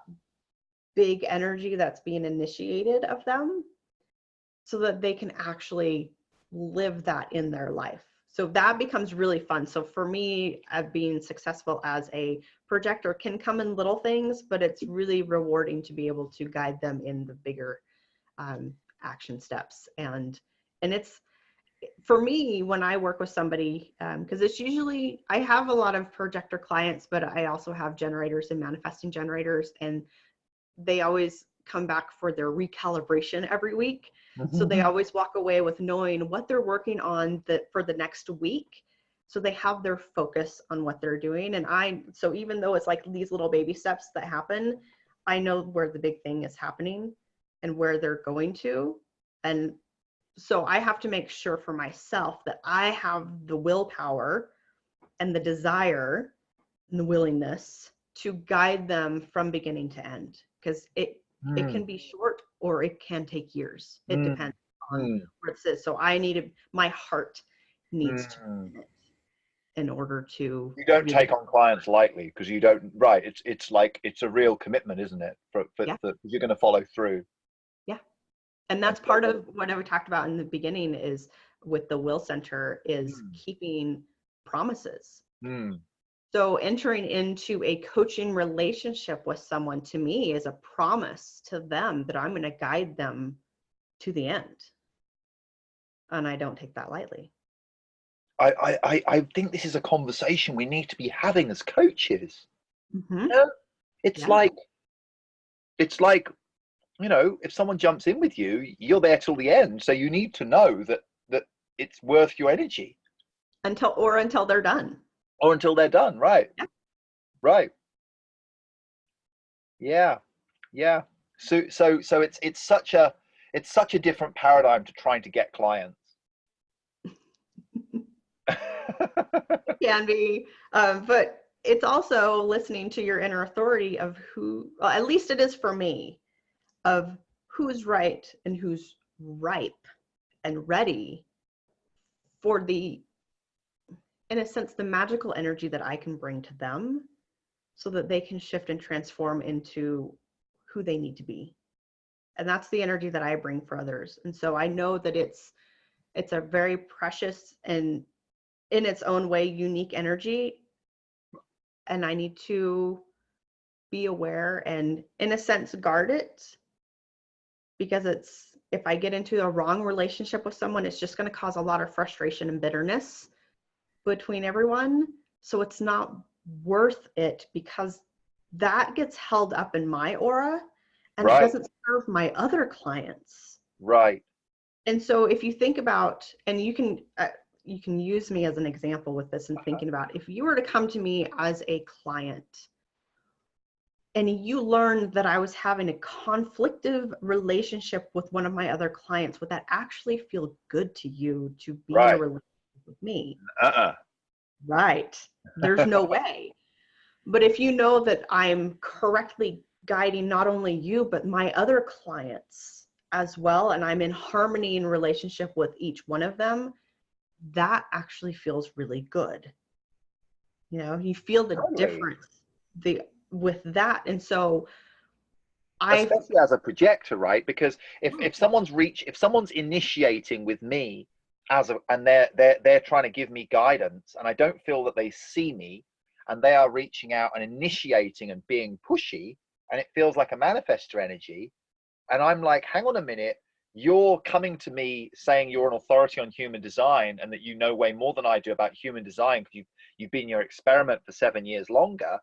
big energy that's being initiated of them, so that they can actually live that in their life. So that becomes really fun. So for me, being successful as a projector can come in little things, but it's really rewarding to be able to guide them in the bigger action steps. And it's, for me, when I work with somebody, because it's usually, I have a lot of projector clients, but I also have generators and manifesting generators, and they always come back for their recalibration every week. So they always walk away with knowing what they're working on for the next week. So they have their focus on what they're doing. And so even though it's like these little baby steps that happen, I know where the big thing is happening and where they're going to. And so I have to make sure for myself that I have the willpower and the desire and the willingness to guide them from beginning to end. Because it can be short or it can take years. It depends on where it is. So my heart needs to be in it. in order to You don't really, take on clients lightly because you don't, right. It's like, it's a real commitment, isn't it? yeah, You're going to follow through. yeah. And And that's part of what I talked about in the beginning is with the Will Center is mm, keeping promises. mm, So entering into a coaching relationship with someone to me is a promise to them that I'm going to guide them to the end. And I don't take that lightly. I think this is a conversation we need to be having as coaches. Mm-hmm. You know, it's Yeah. like, it's like, if someone jumps in with you, you're there till the end. So you need to know that it's worth your energy. Until they're done. Or until they're done. Right. Yeah. Right. Yeah. Yeah. So it's such a different paradigm to trying to get clients. It can be, but it's also listening to your inner authority of who, well, at least it is for me, of who's right and who's ripe and ready for the, in a sense, the magical energy that I can bring to them so that they can shift and transform into who they need to be. And that's the energy that I bring for others. And so I know that it's a very precious and in its own way unique energy, and I need to be aware and in a sense guard it, because it's, if I get into a wrong relationship with someone, it's just going to cause a lot of frustration and bitterness between everyone. So it's not worth it, because that gets held up in my aura and it Right. doesn't serve my other clients. Right. And so if you think about, and you can use me as an example with this and thinking about, if you were to come to me as a client and you learned that I was having a conflictive relationship with one of my other clients, would that actually feel good to you to be in a Right. relationship with me? Uh-uh. Right. There's no way. But if you know that I'm correctly guiding not only you, but my other clients as well, and I'm in harmony in relationship with each one of them, that actually feels really good. You feel the Totally. difference with that. And so Especially as a projector, right? Because if someone's initiating with me and they're trying to give me guidance, and I don't feel that they see me, and they are reaching out and initiating and being pushy, and it feels like a manifestor energy, and I'm like, hang on a minute, you're coming to me saying you're an authority on human design and that you know way more than I do about human design because you've been in your experiment for 7 years longer,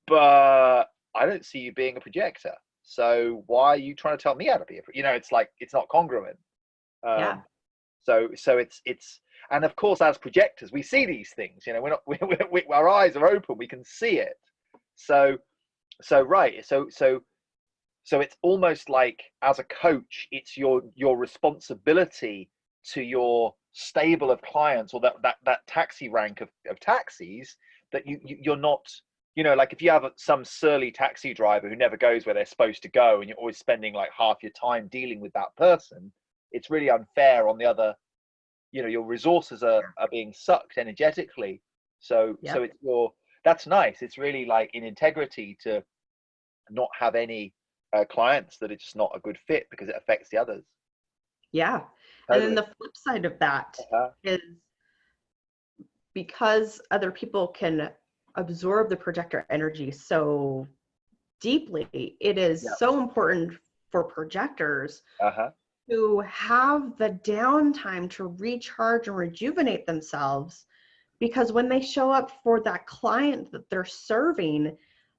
but I don't see you being a projector. So why are you trying to tell me how to be it's like, it's not congruent. yeah, So it's, and of course, as projectors, we see these things, we're not, our eyes are open, we can see it. Right. So it's almost like, as a coach, it's your responsibility to your stable of clients, or that taxi rank of taxis, that you're not, like if you have some surly taxi driver who never goes where they're supposed to go, and you're always spending like half your time dealing with that person, it's really unfair on the other. Your resources are being sucked energetically. So yep, it's that's nice. It's really like in integrity to not have any clients that are just not a good fit because it affects the others. yeah. And then Totally. the flip side of that Uh-huh. is, because other people can absorb the projector energy so deeply, it is Yeah. so important for projectors Uh-huh. to have the downtime to recharge and rejuvenate themselves, because when they show up for that client that they're serving,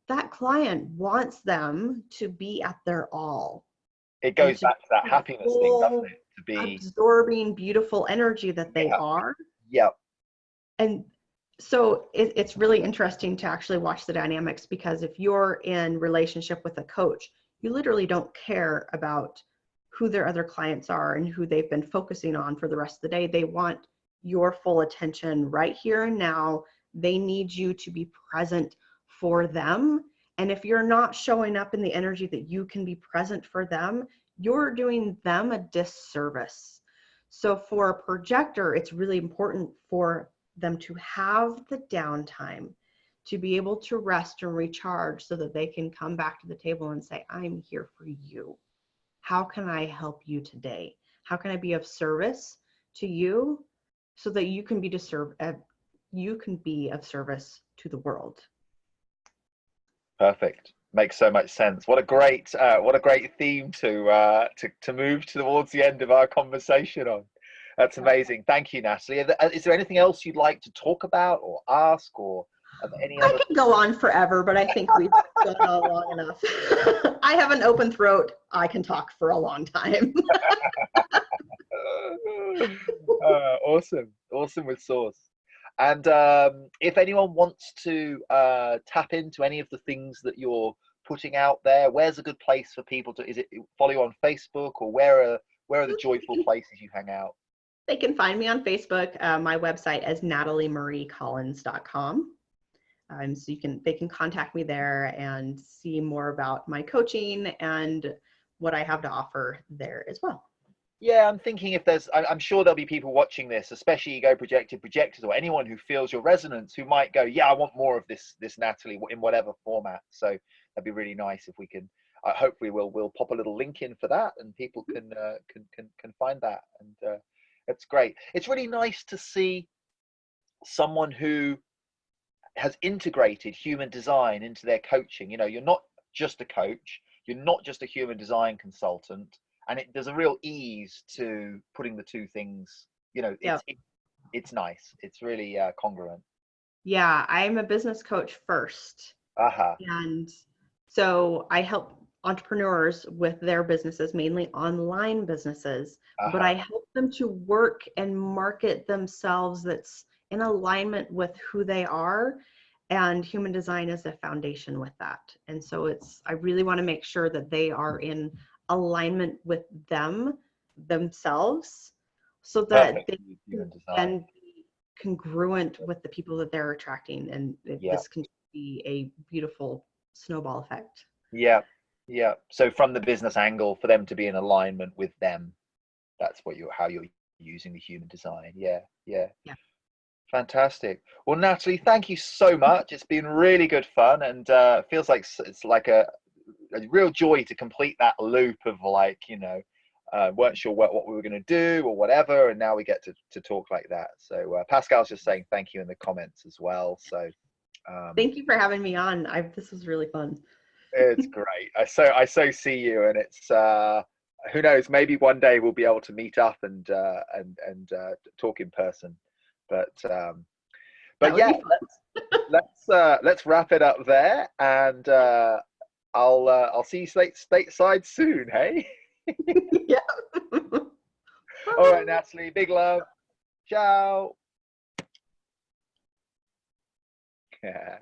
that client wants them to be at their all It and goes to be back to that the happiness thing, doesn't full it? To be, absorbing beautiful energy that they yeah, are. yeah, And so it's really interesting to actually watch the dynamics, because if you're in relationship with a coach, you literally don't care about who their other clients are and who they've been focusing on for the rest of the day. They want your full attention right here and now. They need you to be present for them. And if you're not showing up in the energy that you can be present for them, you're doing them a disservice. So for a projector, it's really important for them to have the downtime to be able to rest and recharge so that they can come back to the table and say, I'm here for you. How can I help you today? How can I be of service to you so that you can be of service to the world? Perfect. Makes so much sense. What a great theme to move towards the end of our conversation on. That's amazing. Thank you, Natalie. Is there anything else you'd like to talk about or ask, or any I other? could go on forever, but I think we've gone on long enough. I have an open throat. I can talk for a long time. Awesome with Source. And if anyone wants to tap into any of the things that you're putting out there, where's a good place for people to? Is it follow you on Facebook, or where are the joyful places you hang out? They can find me on Facebook. My website is nataliemarie.collins.com. So they can contact me there and see more about my coaching and what I have to offer there as well. Yeah, I'm thinking I'm sure there'll be people watching this, especially Ego Projectors, or anyone who feels your resonance, who might go, yeah, I want more of this Natalie in whatever format. So that'd be really nice if we can. Hopefully, we'll pop a little link in for that, and people can find that, and it's great. It's really nice to see someone who has integrated human design into their coaching. You know, you're not just a coach, you're not just a human design consultant. And there's a real ease to putting the two things, you know, it's nice. It's really congruent. Yeah, I'm a business coach first. Uh-huh. And so I help entrepreneurs with their businesses, mainly online businesses, but I help them to work and market themselves that's in alignment with who they are. And human design is the foundation with that. And so I really want to make sure that they are in alignment with themselves, so that they can be congruent with the people that they're attracting, and this can be a beautiful snowball effect. Yeah. So from the business angle, for them to be in alignment with them, that's how you're using the human design. Yeah. Fantastic. Well, Natalie, thank you so much. It's been really good fun, and it feels like it's like a real joy to complete that loop of, like, you know, weren't sure what we were going to do or whatever, and now we get to talk like that. So Pascal's just saying thank you in the comments as well. So thank you for having me on. This was really fun. It's great. I so see you, and it's who knows, maybe one day we'll be able to meet up and talk in person. But yeah, let's wrap it up there, and I'll see you stateside soon. Hey. Yeah. All right, Natalie. Big love. Ciao. Yeah.